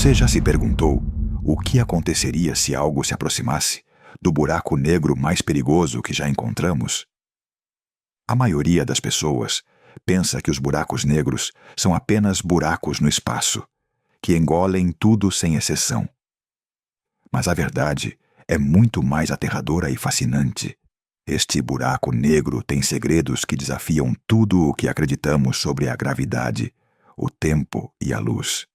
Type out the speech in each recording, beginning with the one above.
Você já se perguntou o que aconteceria se algo se aproximasse do buraco negro mais perigoso que já encontramos? A maioria das pessoas pensa que os buracos negros são apenas buracos no espaço, que engolem tudo sem exceção. Mas a verdade é muito mais aterradora e fascinante. Este buraco negro tem segredos que desafiam tudo o que acreditamos sobre a gravidade, o tempo e a luz.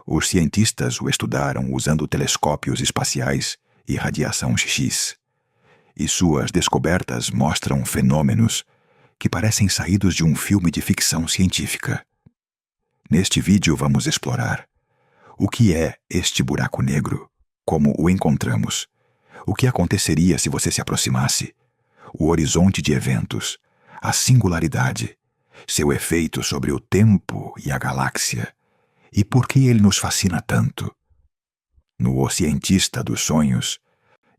Os cientistas o estudaram usando telescópios espaciais e radiação X, e suas descobertas mostram fenômenos que parecem saídos de um filme de ficção científica. Neste vídeo vamos explorar o que é este buraco negro, como o encontramos, o que aconteceria se você se aproximasse, o horizonte de eventos, a singularidade, seu efeito sobre o tempo e a galáxia, e por que ele nos fascina tanto. No O Cientista dos Sonhos,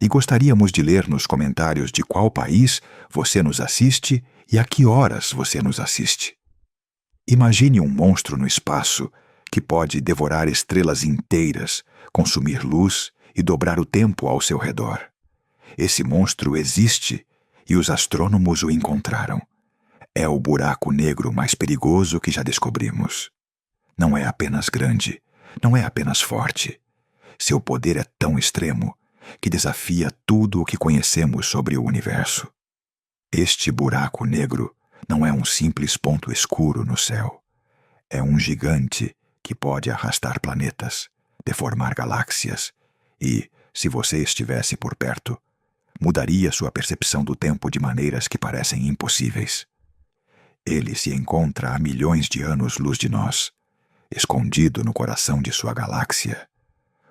e gostaríamos de ler nos comentários de qual país você nos assiste e a que horas você nos assiste. Imagine um monstro no espaço que pode devorar estrelas inteiras, consumir luz e dobrar o tempo ao seu redor. Esse monstro existe e os astrônomos o encontraram. É o buraco negro mais perigoso que já descobrimos. Não é apenas grande, não é apenas forte. Seu poder é tão extremo que desafia tudo o que conhecemos sobre o universo. Este buraco negro não é um simples ponto escuro no céu. É um gigante que pode arrastar planetas, deformar galáxias e, se você estivesse por perto, mudaria sua percepção do tempo de maneiras que parecem impossíveis. Ele se encontra a milhões de anos-luz de nós, escondido no coração de sua galáxia,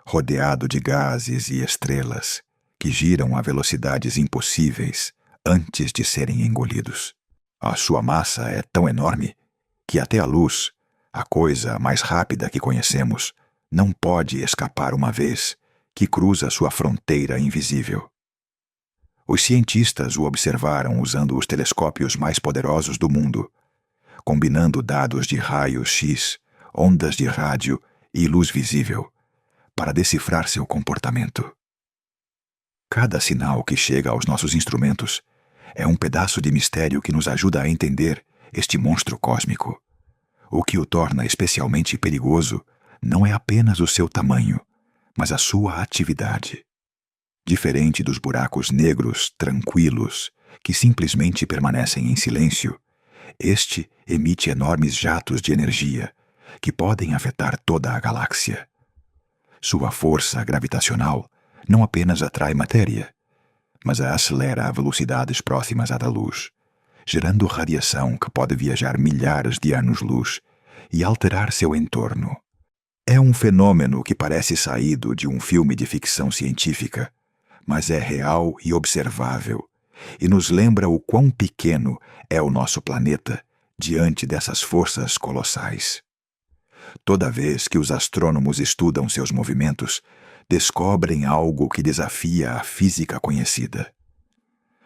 rodeado de gases e estrelas que giram a velocidades impossíveis antes de serem engolidos. A sua massa é tão enorme que até a luz, a coisa mais rápida que conhecemos, não pode escapar uma vez que cruza sua fronteira invisível. Os cientistas o observaram usando os telescópios mais poderosos do mundo, combinando dados de raios-X, ondas de rádio e luz visível, para decifrar seu comportamento. Cada sinal que chega aos nossos instrumentos é um pedaço de mistério que nos ajuda a entender este monstro cósmico. O que o torna especialmente perigoso não é apenas o seu tamanho, mas a sua atividade. Diferente dos buracos negros tranquilos, que simplesmente permanecem em silêncio, este emite enormes jatos de energia que podem afetar toda a galáxia. Sua força gravitacional não apenas atrai matéria, mas a acelera a velocidades próximas à da luz, gerando radiação que pode viajar milhares de anos-luz e alterar seu entorno. É um fenômeno que parece saído de um filme de ficção científica, mas é real e observável, e nos lembra o quão pequeno é o nosso planeta diante dessas forças colossais. Toda vez que os astrônomos estudam seus movimentos, descobrem algo que desafia a física conhecida.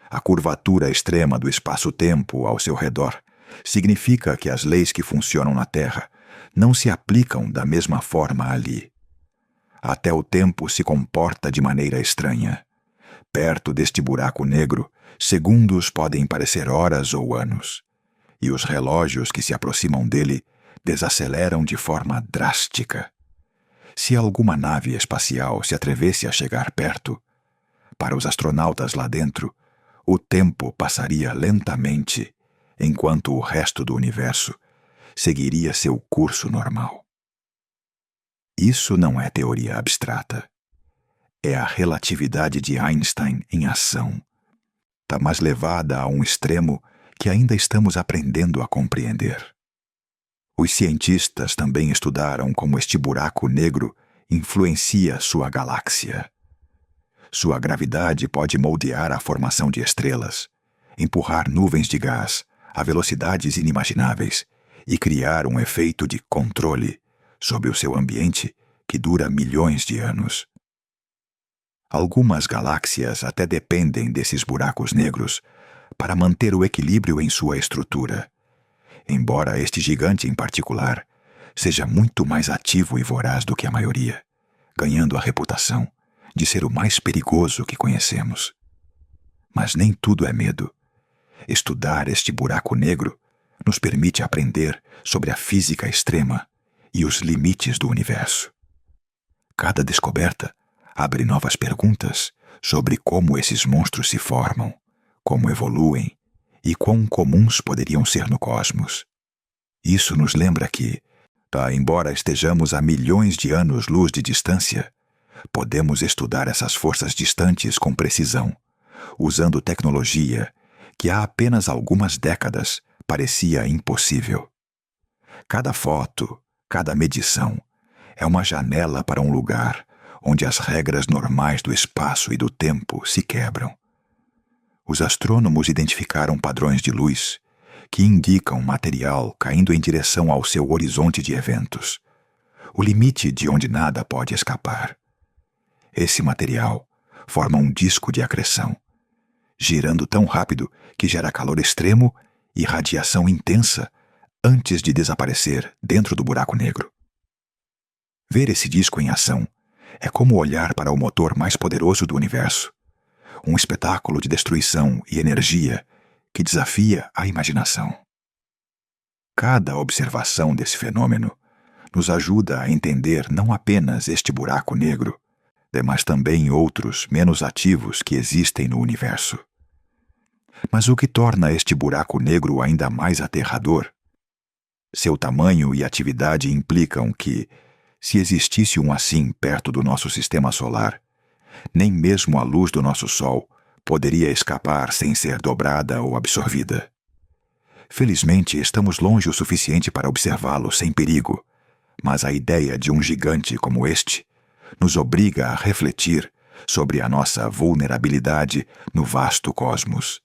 A curvatura extrema do espaço-tempo ao seu redor significa que as leis que funcionam na Terra não se aplicam da mesma forma ali. Até o tempo se comporta de maneira estranha. Perto deste buraco negro, segundos podem parecer horas ou anos, e os relógios que se aproximam dele desaceleram de forma drástica. Se alguma nave espacial se atrevesse a chegar perto, para os astronautas lá dentro, o tempo passaria lentamente, enquanto o resto do universo seguiria seu curso normal. Isso não é teoria abstrata. É a relatividade de Einstein em ação, mas levada a um extremo que ainda estamos aprendendo a compreender. Os cientistas também estudaram como este buraco negro influencia sua galáxia. Sua gravidade pode moldear a formação de estrelas, empurrar nuvens de gás a velocidades inimagináveis e criar um efeito de controle sobre o seu ambiente que dura milhões de anos. Algumas galáxias até dependem desses buracos negros para manter o equilíbrio em sua estrutura, embora este gigante em particular seja muito mais ativo e voraz do que a maioria, ganhando a reputação de ser o mais perigoso que conhecemos. Mas nem tudo é medo. Estudar este buraco negro nos permite aprender sobre a física extrema e os limites do universo. Cada descoberta abre novas perguntas sobre como esses monstros se formam, como evoluem e quão comuns poderiam ser no cosmos. Isso nos lembra que, embora estejamos a milhões de anos-luz de distância, podemos estudar essas forças distantes com precisão, usando tecnologia que há apenas algumas décadas parecia impossível. Cada foto, cada medição, é uma janela para um lugar onde as regras normais do espaço e do tempo se quebram. Os astrônomos identificaram padrões de luz que indicam material caindo em direção ao seu horizonte de eventos, o limite de onde nada pode escapar. Esse material forma um disco de acreção, girando tão rápido que gera calor extremo e radiação intensa antes de desaparecer dentro do buraco negro. Ver esse disco em ação é como olhar para o motor mais poderoso do universo, um espetáculo de destruição e energia que desafia a imaginação. Cada observação desse fenômeno nos ajuda a entender não apenas este buraco negro, mas também outros menos ativos que existem no universo. Mas o que torna este buraco negro ainda mais aterrador? Seu tamanho e atividade implicam que, se existisse um assim perto do nosso sistema solar, nem mesmo a luz do nosso Sol poderia escapar sem ser dobrada ou absorvida. Felizmente, estamos longe o suficiente para observá-lo sem perigo, mas a ideia de um gigante como este nos obriga a refletir sobre a nossa vulnerabilidade no vasto cosmos.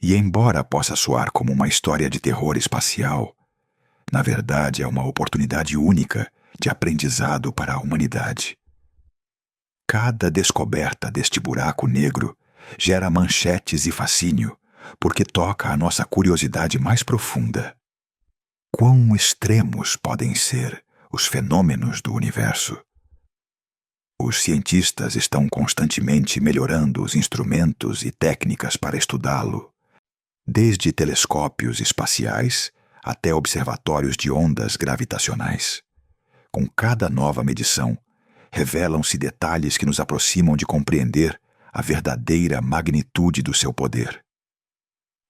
E embora possa soar como uma história de terror espacial, na verdade é uma oportunidade única de aprendizado para a humanidade. Cada descoberta deste buraco negro gera manchetes e fascínio, porque toca a nossa curiosidade mais profunda. Quão extremos podem ser os fenômenos do universo? Os cientistas estão constantemente melhorando os instrumentos e técnicas para estudá-lo, desde telescópios espaciais até observatórios de ondas gravitacionais. Com cada nova medição, revelam-se detalhes que nos aproximam de compreender a verdadeira magnitude do seu poder.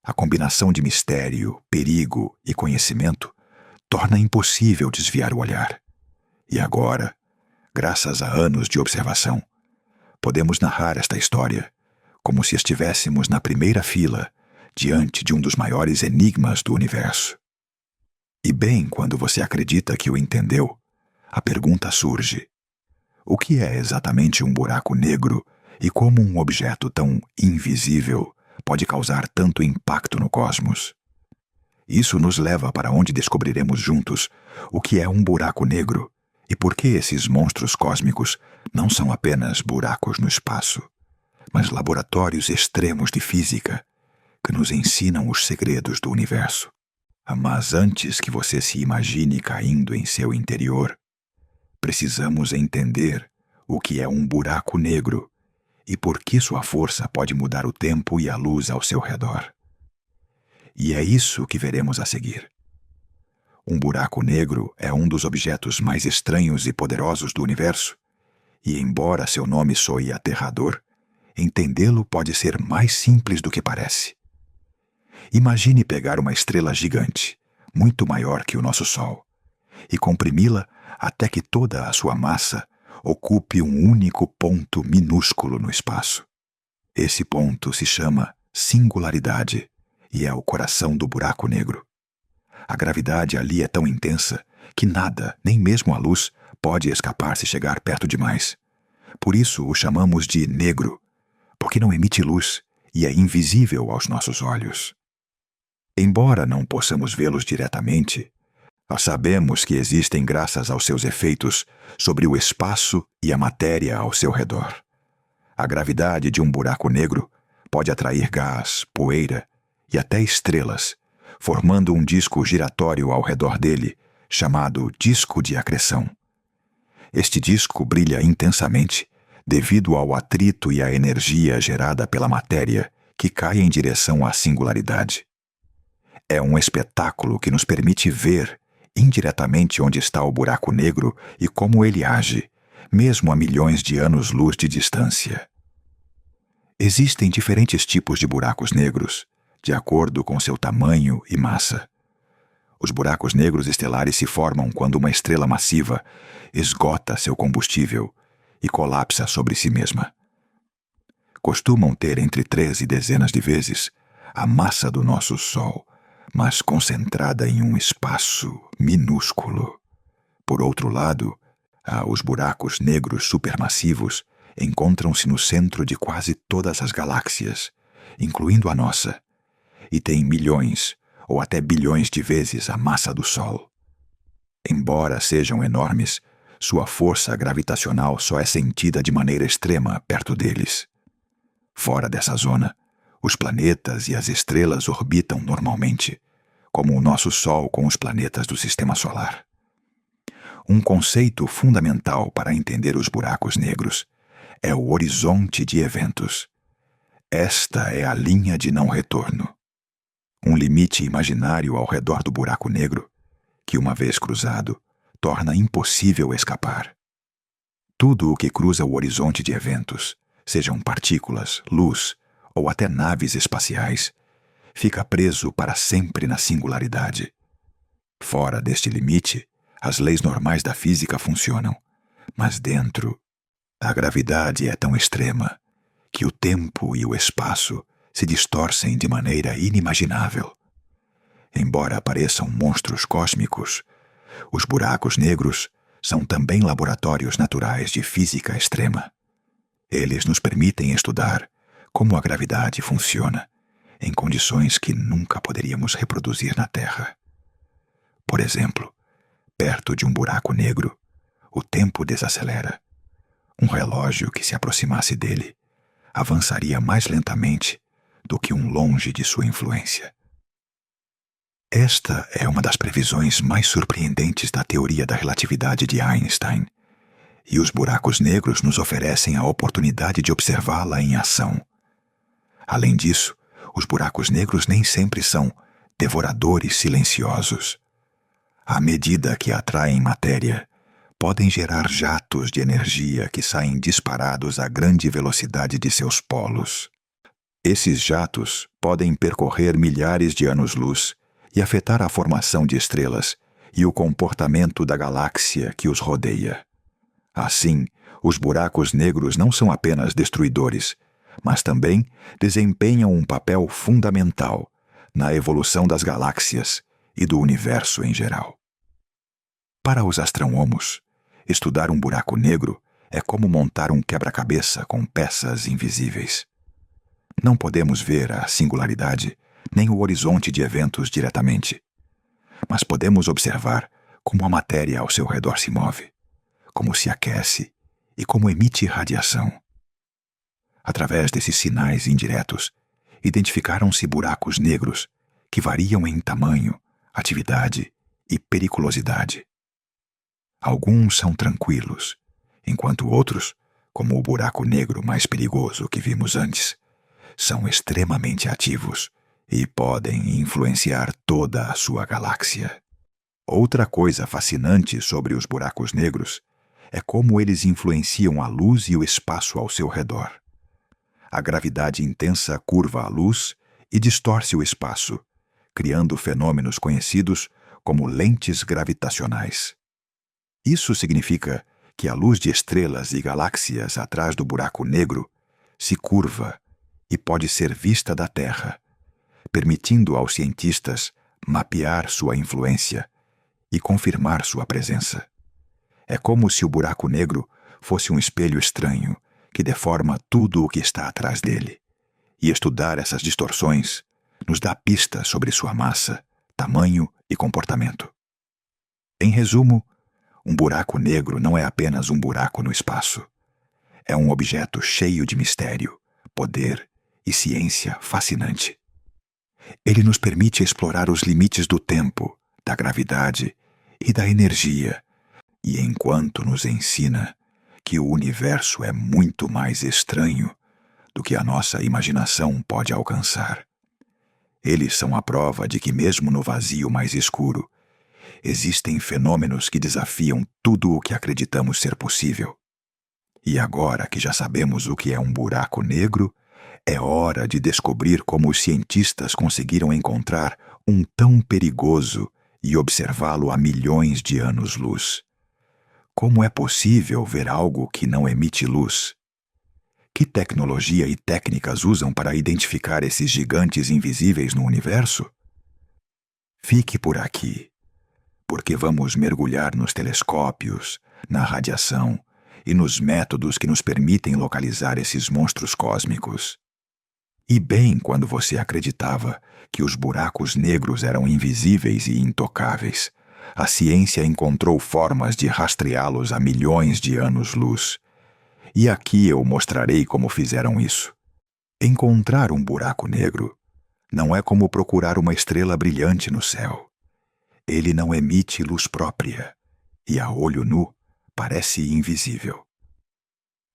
A combinação de mistério, perigo e conhecimento torna impossível desviar o olhar. E agora, graças a anos de observação, podemos narrar esta história como se estivéssemos na primeira fila diante de um dos maiores enigmas do universo. E bem quando você acredita que o entendeu, a pergunta surge: o que é exatamente um buraco negro e como um objeto tão invisível pode causar tanto impacto no cosmos? Isso nos leva para onde descobriremos juntos o que é um buraco negro e por que esses monstros cósmicos não são apenas buracos no espaço, mas laboratórios extremos de física que nos ensinam os segredos do universo. Mas antes que você se imagine caindo em seu interior, precisamos entender o que é um buraco negro e por que sua força pode mudar o tempo e a luz ao seu redor. E é isso que veremos a seguir. Um buraco negro é um dos objetos mais estranhos e poderosos do universo, e embora seu nome soe aterrador, entendê-lo pode ser mais simples do que parece. Imagine pegar uma estrela gigante, muito maior que o nosso Sol, e comprimi-la até que toda a sua massa ocupe um único ponto minúsculo no espaço. Esse ponto se chama singularidade e é o coração do buraco negro. A gravidade ali é tão intensa que nada, nem mesmo a luz, pode escapar se chegar perto demais. Por isso o chamamos de negro, porque não emite luz e é invisível aos nossos olhos. Embora não possamos vê-los diretamente, nós sabemos que existem graças aos seus efeitos sobre o espaço e a matéria ao seu redor. A gravidade de um buraco negro pode atrair gás, poeira e até estrelas, formando um disco giratório ao redor dele, chamado disco de acreção. Este disco brilha intensamente devido ao atrito e à energia gerada pela matéria que cai em direção à singularidade. É um espetáculo que nos permite ver indiretamente onde está o buraco negro e como ele age, mesmo a milhões de anos-luz de distância. Existem diferentes tipos de buracos negros, de acordo com seu tamanho e massa. Os buracos negros estelares se formam quando uma estrela massiva esgota seu combustível e colapsa sobre si mesma. Costumam ter entre 3 e dezenas de vezes a massa do nosso Sol, mas concentrada em um espaço minúsculo. Por outro lado, os buracos negros supermassivos encontram-se no centro de quase todas as galáxias, incluindo a nossa, e têm milhões ou até bilhões de vezes a massa do Sol. Embora sejam enormes, sua força gravitacional só é sentida de maneira extrema perto deles. Fora dessa zona, os planetas e as estrelas orbitam normalmente, como o nosso Sol com os planetas do Sistema Solar. Um conceito fundamental para entender os buracos negros é o horizonte de eventos. Esta é a linha de não retorno. Um limite imaginário ao redor do buraco negro, que, uma vez cruzado, torna impossível escapar. Tudo o que cruza o horizonte de eventos, sejam partículas, luz ou até naves espaciais, fica preso para sempre na singularidade. Fora deste limite, as leis normais da física funcionam, mas dentro, a gravidade é tão extrema que o tempo e o espaço se distorcem de maneira inimaginável. Embora pareçam monstros cósmicos, os buracos negros são também laboratórios naturais de física extrema. Eles nos permitem estudar como a gravidade funciona em condições que nunca poderíamos reproduzir na Terra. Por exemplo, perto de um buraco negro, o tempo desacelera. Um relógio que se aproximasse dele avançaria mais lentamente do que um longe de sua influência. Esta é uma das previsões mais surpreendentes da teoria da relatividade de Einstein, e os buracos negros nos oferecem a oportunidade de observá-la em ação. Além disso, os buracos negros nem sempre são devoradores silenciosos. À medida que atraem matéria, podem gerar jatos de energia que saem disparados a grande velocidade de seus polos. Esses jatos podem percorrer milhares de anos-luz e afetar a formação de estrelas e o comportamento da galáxia que os rodeia. Assim, os buracos negros não são apenas destruidores, mas também desempenham um papel fundamental na evolução das galáxias e do universo em geral. Para os astronomos, estudar um buraco negro é como montar um quebra-cabeça com peças invisíveis. Não podemos ver a singularidade nem o horizonte de eventos diretamente, mas podemos observar como a matéria ao seu redor se move, como se aquece e como emite radiação. Através desses sinais indiretos, identificaram-se buracos negros que variam em tamanho, atividade e periculosidade. Alguns são tranquilos, enquanto outros, como o buraco negro mais perigoso que vimos antes, são extremamente ativos e podem influenciar toda a sua galáxia. Outra coisa fascinante sobre os buracos negros é como eles influenciam a luz e o espaço ao seu redor. A gravidade intensa curva a luz e distorce o espaço, criando fenômenos conhecidos como lentes gravitacionais. Isso significa que a luz de estrelas e galáxias atrás do buraco negro se curva e pode ser vista da Terra, permitindo aos cientistas mapear sua influência e confirmar sua presença. É como se o buraco negro fosse um espelho estranho que deforma tudo o que está atrás dele, e estudar essas distorções nos dá pistas sobre sua massa, tamanho e comportamento. Em resumo, um buraco negro não é apenas um buraco no espaço. É um objeto cheio de mistério, poder e ciência fascinante. Ele nos permite explorar os limites do tempo, da gravidade e da energia, e enquanto nos ensina que o universo é muito mais estranho do que a nossa imaginação pode alcançar. Eles são a prova de que mesmo no vazio mais escuro, existem fenômenos que desafiam tudo o que acreditamos ser possível. E agora que já sabemos o que é um buraco negro, é hora de descobrir como os cientistas conseguiram encontrar um tão perigoso e observá-lo a milhões de anos-luz. Como é possível ver algo que não emite luz? Que tecnologia e técnicas usam para identificar esses gigantes invisíveis no universo? Fique por aqui, porque vamos mergulhar nos telescópios, na radiação e nos métodos que nos permitem localizar esses monstros cósmicos. E bem quando você acreditava que os buracos negros eram invisíveis e intocáveis, a ciência encontrou formas de rastreá-los a milhões de anos-luz. E aqui eu mostrarei como fizeram isso. Encontrar um buraco negro não é como procurar uma estrela brilhante no céu. Ele não emite luz própria e, a olho nu, parece invisível.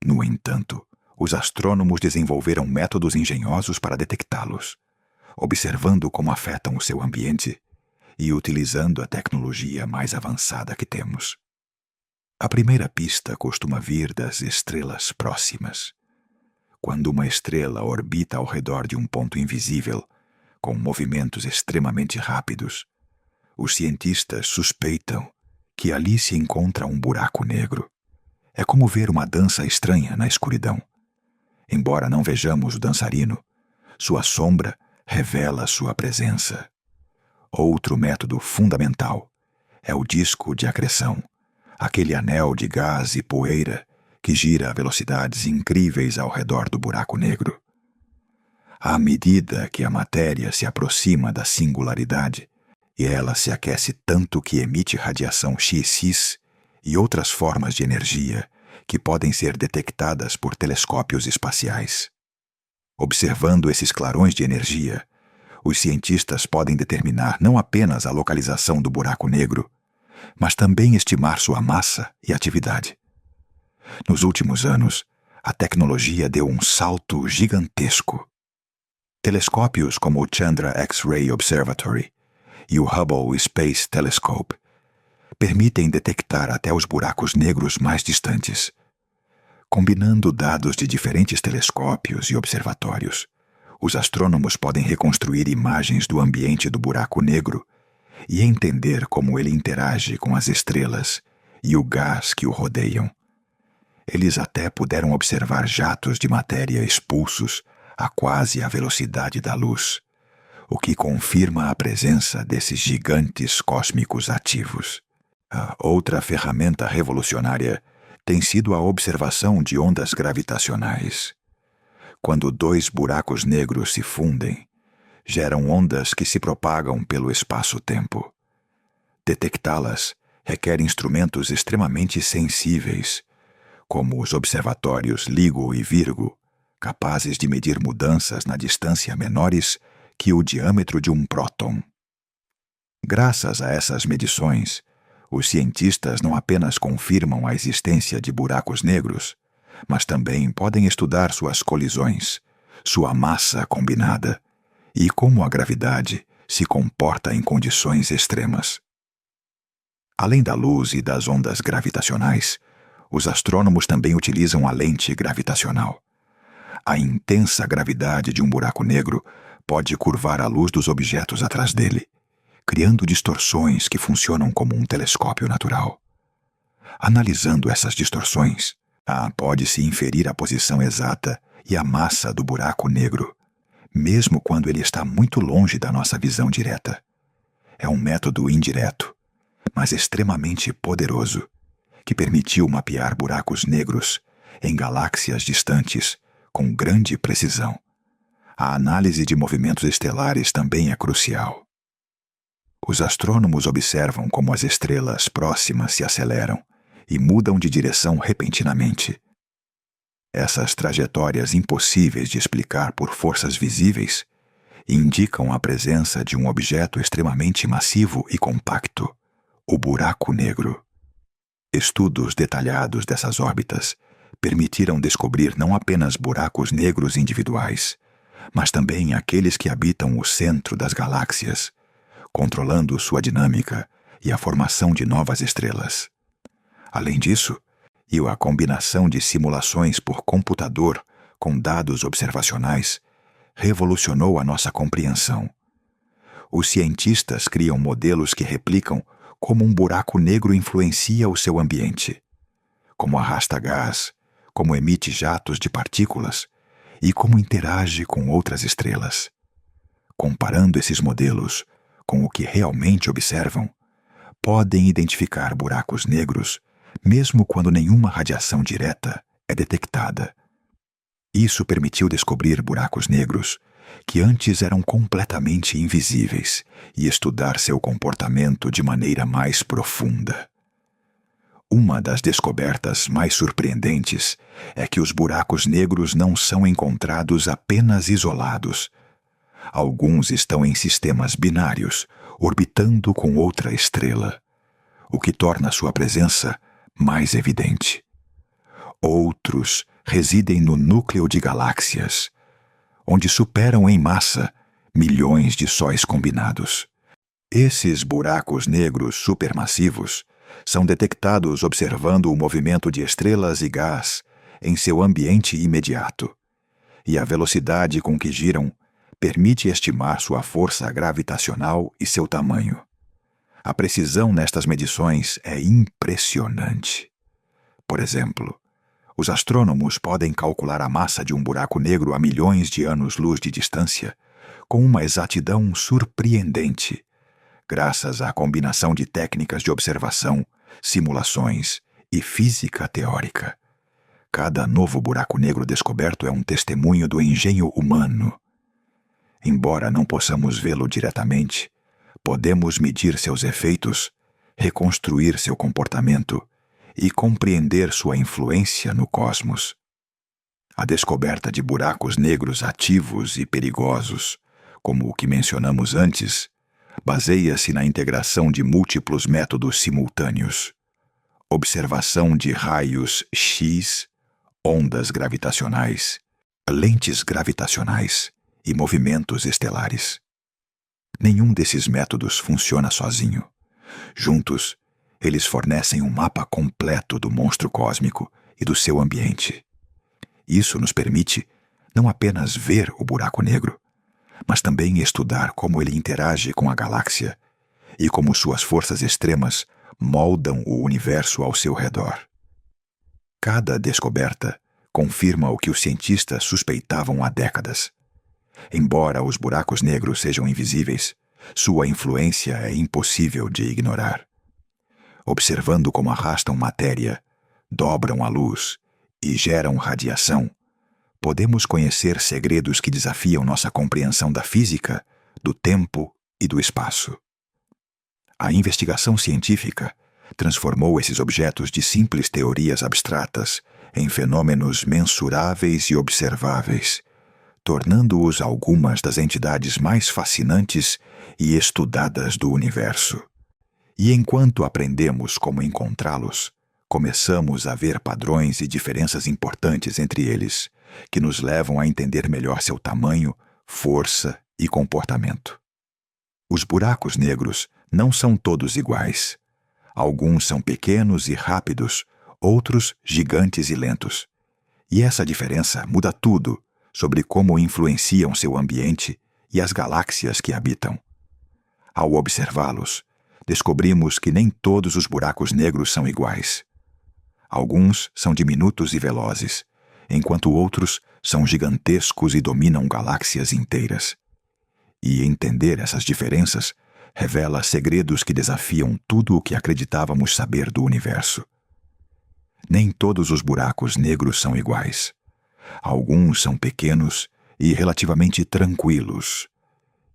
No entanto, os astrônomos desenvolveram métodos engenhosos para detectá-los, observando como afetam o seu ambiente e utilizando a tecnologia mais avançada que temos. A primeira pista costuma vir das estrelas próximas. Quando uma estrela orbita ao redor de um ponto invisível, com movimentos extremamente rápidos, os cientistas suspeitam que ali se encontra um buraco negro. É como ver uma dança estranha na escuridão. Embora não vejamos o dançarino, sua sombra revela sua presença. Outro método fundamental é o disco de acreção, aquele anel de gás e poeira que gira a velocidades incríveis ao redor do buraco negro. À medida que a matéria se aproxima da singularidade, e ela se aquece tanto que emite radiação X e outras formas de energia que podem ser detectadas por telescópios espaciais. Observando esses clarões de energia, os cientistas podem determinar não apenas a localização do buraco negro, mas também estimar sua massa e atividade. Nos últimos anos, a tecnologia deu um salto gigantesco. Telescópios como o Chandra X-ray Observatory e o Hubble Space Telescope permitem detectar até os buracos negros mais distantes. Combinando dados de diferentes telescópios e observatórios, os astrônomos podem reconstruir imagens do ambiente do buraco negro e entender como ele interage com as estrelas e o gás que o rodeiam. Eles até puderam observar jatos de matéria expulsos a quase a velocidade da luz, o que confirma a presença desses gigantes cósmicos ativos. A outra ferramenta revolucionária tem sido a observação de ondas gravitacionais. Quando dois buracos negros se fundem, geram ondas que se propagam pelo espaço-tempo. Detectá-las requer instrumentos extremamente sensíveis, como os observatórios LIGO e Virgo, capazes de medir mudanças na distância menores que o diâmetro de um próton. Graças a essas medições, os cientistas não apenas confirmam a existência de buracos negros, mas também podem estudar suas colisões, sua massa combinada e como a gravidade se comporta em condições extremas. Além da luz e das ondas gravitacionais, os astrônomos também utilizam a lente gravitacional. A intensa gravidade de um buraco negro pode curvar a luz dos objetos atrás dele, criando distorções que funcionam como um telescópio natural. Analisando essas distorções, pode-se inferir a posição exata e a massa do buraco negro, mesmo quando ele está muito longe da nossa visão direta. É um método indireto, mas extremamente poderoso, que permitiu mapear buracos negros em galáxias distantes com grande precisão. A análise de movimentos estelares também é crucial. Os astrônomos observam como as estrelas próximas se aceleram e mudam de direção repentinamente. Essas trajetórias impossíveis de explicar por forças visíveis indicam a presença de um objeto extremamente massivo e compacto, o buraco negro. Estudos detalhados dessas órbitas permitiram descobrir não apenas buracos negros individuais, mas também aqueles que habitam o centro das galáxias, controlando sua dinâmica e a formação de novas estrelas. Além disso, e a combinação de simulações por computador com dados observacionais revolucionou a nossa compreensão. Os cientistas criam modelos que replicam como um buraco negro influencia o seu ambiente, como arrasta gás, como emite jatos de partículas e como interage com outras estrelas. Comparando esses modelos com o que realmente observam, podem identificar buracos negros mesmo quando nenhuma radiação direta é detectada. Isso permitiu descobrir buracos negros que antes eram completamente invisíveis e estudar seu comportamento de maneira mais profunda. Uma das descobertas mais surpreendentes é que os buracos negros não são encontrados apenas isolados. Alguns estão em sistemas binários, orbitando com outra estrela, o que torna sua presença mais evidente. Outros residem no núcleo de galáxias, onde superam em massa milhões de sóis combinados. Esses buracos negros supermassivos são detectados observando o movimento de estrelas e gás em seu ambiente imediato, e a velocidade com que giram permite estimar sua força gravitacional e seu tamanho. A precisão nestas medições é impressionante. Por exemplo, os astrônomos podem calcular a massa de um buraco negro a milhões de anos-luz de distância com uma exatidão surpreendente, graças à combinação de técnicas de observação, simulações e física teórica. Cada novo buraco negro descoberto é um testemunho do engenho humano. Embora não possamos vê-lo diretamente, podemos medir seus efeitos, reconstruir seu comportamento e compreender sua influência no cosmos. A descoberta de buracos negros ativos e perigosos, como o que mencionamos antes, baseia-se na integração de múltiplos métodos simultâneos: observação de raios X, ondas gravitacionais, lentes gravitacionais e movimentos estelares. Nenhum desses métodos funciona sozinho. Juntos, eles fornecem um mapa completo do monstro cósmico e do seu ambiente. Isso nos permite não apenas ver o buraco negro, mas também estudar como ele interage com a galáxia e como suas forças extremas moldam o universo ao seu redor. Cada descoberta confirma o que os cientistas suspeitavam há décadas. Embora os buracos negros sejam invisíveis, sua influência é impossível de ignorar. Observando como arrastam matéria, dobram a luz e geram radiação, podemos conhecer segredos que desafiam nossa compreensão da física, do tempo e do espaço. A investigação científica transformou esses objetos de simples teorias abstratas em fenômenos mensuráveis e observáveis, tornando-os algumas das entidades mais fascinantes e estudadas do universo. E enquanto aprendemos como encontrá-los, começamos a ver padrões e diferenças importantes entre eles, que nos levam a entender melhor seu tamanho, força e comportamento. Os buracos negros não são todos iguais. Alguns são pequenos e rápidos, outros gigantes e lentos. E essa diferença muda tudo sobre como influenciam seu ambiente e as galáxias que habitam. Ao observá-los, descobrimos que nem todos os buracos negros são iguais. Alguns são diminutos e velozes, enquanto outros são gigantescos e dominam galáxias inteiras. E entender essas diferenças revela segredos que desafiam tudo o que acreditávamos saber do universo. Nem todos os buracos negros são iguais. Alguns são pequenos e relativamente tranquilos,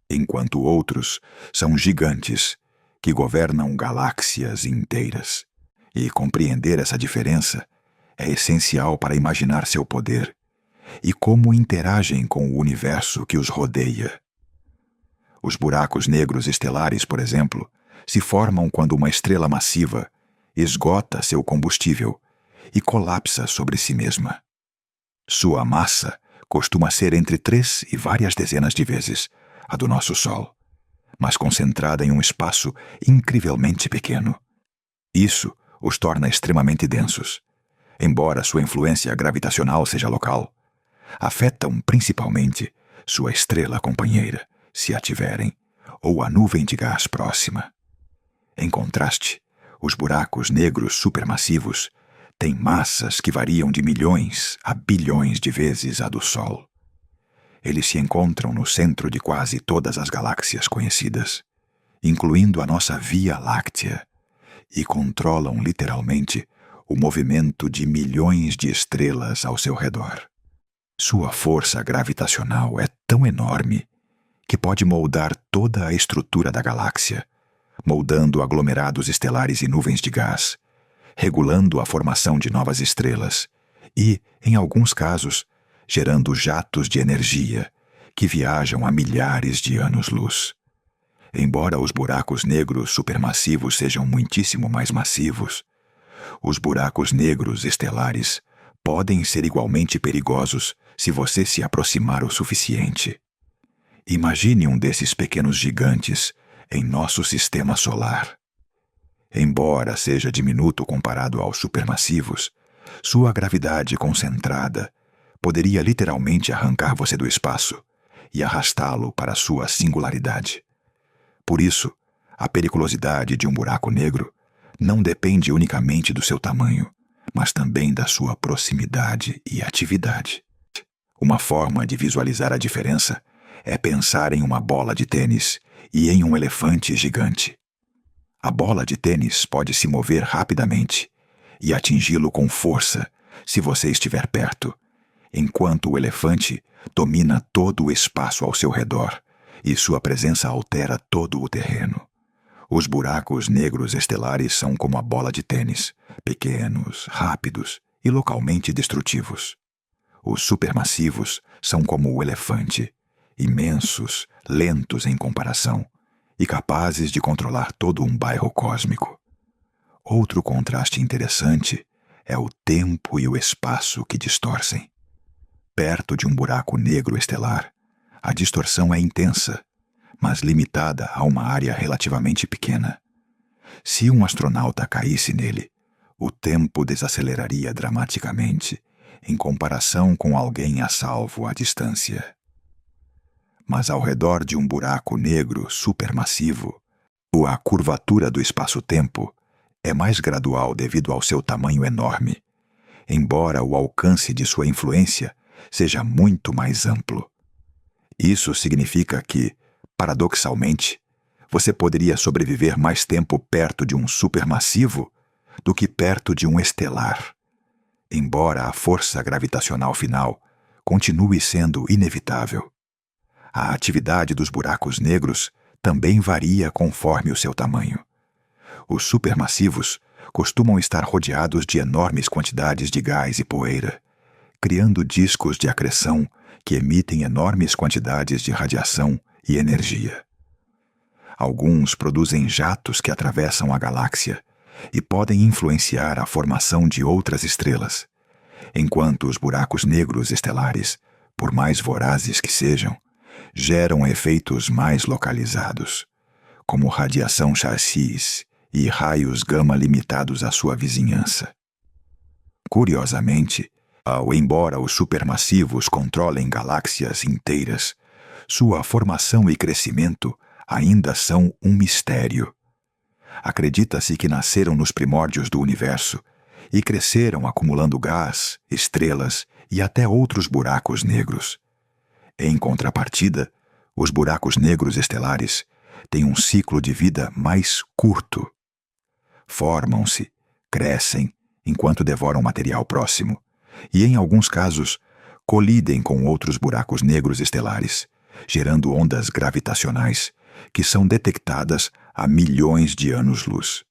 enquanto outros são gigantes que governam galáxias inteiras. E compreender essa diferença é essencial para imaginar seu poder e como interagem com o universo que os rodeia. Os buracos negros estelares, por exemplo, se formam quando uma estrela massiva esgota seu combustível e colapsa sobre si mesma. Sua massa costuma ser entre 3 e várias dezenas de vezes a do nosso Sol, mas concentrada em um espaço incrivelmente pequeno. Isso os torna extremamente densos. Embora sua influência gravitacional seja local, afetam principalmente sua estrela companheira, se a tiverem, ou a nuvem de gás próxima. Em contraste, os buracos negros supermassivos têm massas que variam de milhões a bilhões de vezes a do Sol. Eles se encontram no centro de quase todas as galáxias conhecidas, incluindo a nossa Via Láctea, e controlam literalmente o movimento de milhões de estrelas ao seu redor. Sua força gravitacional é tão enorme que pode moldar toda a estrutura da galáxia, moldando aglomerados estelares e nuvens de gás, regulando a formação de novas estrelas e, em alguns casos, gerando jatos de energia que viajam a milhares de anos-luz. Embora os buracos negros supermassivos sejam muitíssimo mais massivos, os buracos negros estelares podem ser igualmente perigosos se você se aproximar o suficiente. Imagine um desses pequenos gigantes em nosso sistema solar. Embora seja diminuto comparado aos supermassivos, sua gravidade concentrada poderia literalmente arrancar você do espaço e arrastá-lo para sua singularidade. Por isso, a periculosidade de um buraco negro não depende unicamente do seu tamanho, mas também da sua proximidade e atividade. Uma forma de visualizar a diferença é pensar em uma bola de tênis e em um elefante gigante. A bola de tênis pode se mover rapidamente e atingi-lo com força se você estiver perto, enquanto o elefante domina todo o espaço ao seu redor e sua presença altera todo o terreno. Os buracos negros estelares são como a bola de tênis, pequenos, rápidos e localmente destrutivos. Os supermassivos são como o elefante, imensos, lentos em comparação e capazes de controlar todo um bairro cósmico. Outro contraste interessante é o tempo e o espaço que distorcem. Perto de um buraco negro estelar, a distorção é intensa, mas limitada a uma área relativamente pequena. Se um astronauta caísse nele, o tempo desaceleraria dramaticamente em comparação com alguém a salvo à distância. Mas ao redor de um buraco negro supermassivo, a curvatura do espaço-tempo é mais gradual devido ao seu tamanho enorme, embora o alcance de sua influência seja muito mais amplo. Isso significa que, paradoxalmente, você poderia sobreviver mais tempo perto de um supermassivo do que perto de um estelar, embora a força gravitacional final continue sendo inevitável. A atividade dos buracos negros também varia conforme o seu tamanho. Os supermassivos costumam estar rodeados de enormes quantidades de gás e poeira, criando discos de acreção que emitem enormes quantidades de radiação e energia. Alguns produzem jatos que atravessam a galáxia e podem influenciar a formação de outras estrelas, enquanto os buracos negros estelares, por mais vorazes que sejam, geram efeitos mais localizados, como radiação X e raios gama limitados à sua vizinhança. Curiosamente, embora os supermassivos controlem galáxias inteiras, sua formação e crescimento ainda são um mistério. Acredita-se que nasceram nos primórdios do universo e cresceram acumulando gás, estrelas e até outros buracos negros. Em contrapartida, os buracos negros estelares têm um ciclo de vida mais curto. Formam-se, crescem, enquanto devoram material próximo, e em alguns casos, colidem com outros buracos negros estelares, gerando ondas gravitacionais que são detectadas a milhões de anos-luz.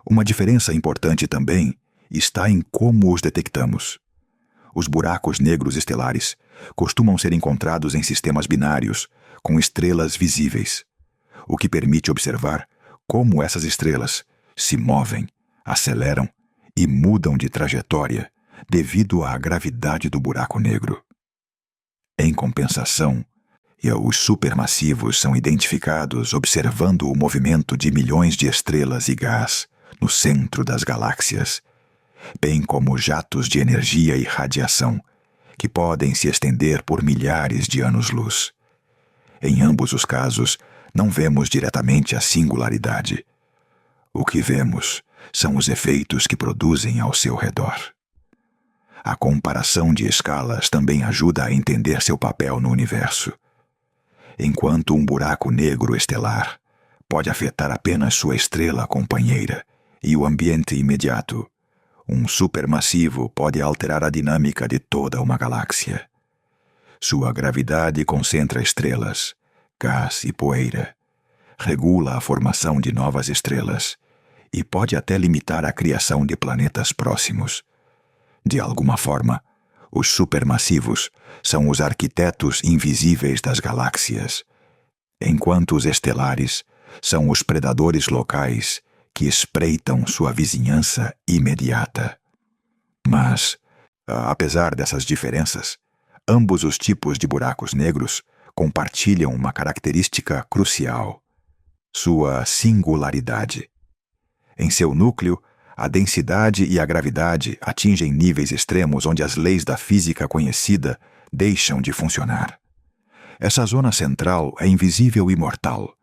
Uma diferença importante também está em como os detectamos. Os buracos negros estelares costumam ser encontrados em sistemas binários, com estrelas visíveis, o que permite observar como essas estrelas se movem, aceleram e mudam de trajetória devido à gravidade do buraco negro. Em compensação, os supermassivos são identificados observando o movimento de milhões de estrelas e gás no centro das galáxias, bem como jatos de energia e radiação que podem se estender por milhares de anos-luz. Em ambos os casos, não vemos diretamente a singularidade. O que vemos são os efeitos que produzem ao seu redor. A comparação de escalas também ajuda a entender seu papel no universo. Enquanto um buraco negro estelar pode afetar apenas sua estrela companheira e o ambiente imediato, um supermassivo pode alterar a dinâmica de toda uma galáxia. Sua gravidade concentra estrelas, gás e poeira, regula a formação de novas estrelas e pode até limitar a criação de planetas próximos. De alguma forma, os supermassivos são os arquitetos invisíveis das galáxias, enquanto os estelares são os predadores locais que espreitam sua vizinhança imediata. Mas, apesar dessas diferenças, ambos os tipos de buracos negros compartilham uma característica crucial: sua singularidade. Em seu núcleo, a densidade e a gravidade atingem níveis extremos onde as leis da física conhecida deixam de funcionar. Essa zona central é invisível e mortal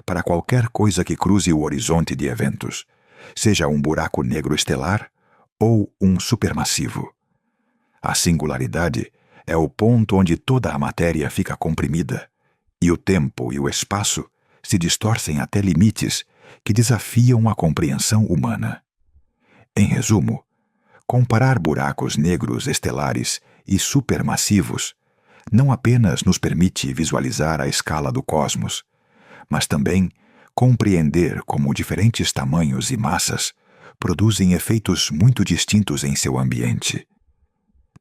para qualquer coisa que cruze o horizonte de eventos, seja um buraco negro estelar ou um supermassivo. A singularidade é o ponto onde toda a matéria fica comprimida, e o tempo e o espaço se distorcem até limites que desafiam a compreensão humana. Em resumo, comparar buracos negros estelares e supermassivos não apenas nos permite visualizar a escala do cosmos, mas também compreender como diferentes tamanhos e massas produzem efeitos muito distintos em seu ambiente.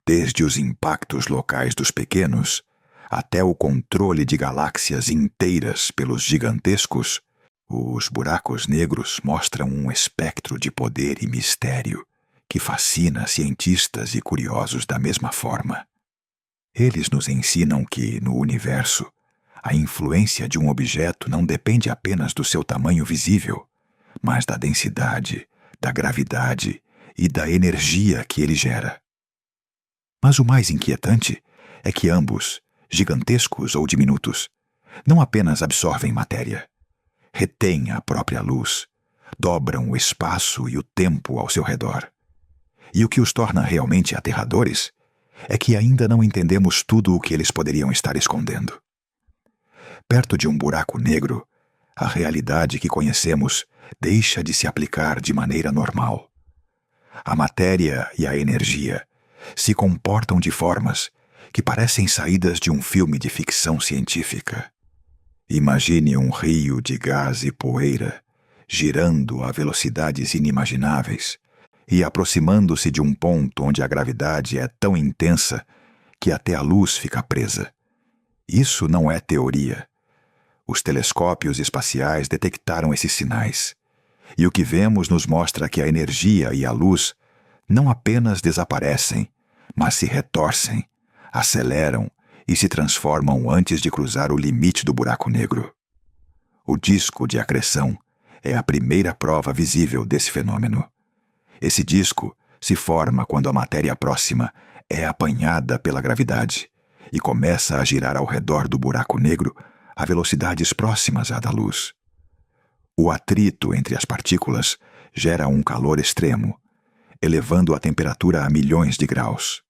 Desde os impactos locais dos pequenos até o controle de galáxias inteiras pelos gigantescos, os buracos negros mostram um espectro de poder e mistério que fascina cientistas e curiosos da mesma forma. Eles nos ensinam que, no universo, a influência de um objeto não depende apenas do seu tamanho visível, mas da densidade, da gravidade e da energia que ele gera. Mas o mais inquietante é que ambos, gigantescos ou diminutos, não apenas absorvem matéria, retêm a própria luz, dobram o espaço e o tempo ao seu redor. E o que os torna realmente aterradores é que ainda não entendemos tudo o que eles poderiam estar escondendo. Perto de um buraco negro, a realidade que conhecemos deixa de se aplicar de maneira normal. A matéria e a energia se comportam de formas que parecem saídas de um filme de ficção científica. Imagine um rio de gás e poeira girando a velocidades inimagináveis e aproximando-se de um ponto onde a gravidade é tão intensa que até a luz fica presa. Isso não é teoria. Os telescópios espaciais detectaram esses sinais, e o que vemos nos mostra que a energia e a luz não apenas desaparecem, mas se retorcem, aceleram e se transformam antes de cruzar o limite do buraco negro. O disco de acreção é a primeira prova visível desse fenômeno. Esse disco se forma quando a matéria próxima é apanhada pela gravidade e começa a girar ao redor do buraco negro a velocidades próximas à da luz. O atrito entre as partículas gera um calor extremo, elevando a temperatura a milhões de graus.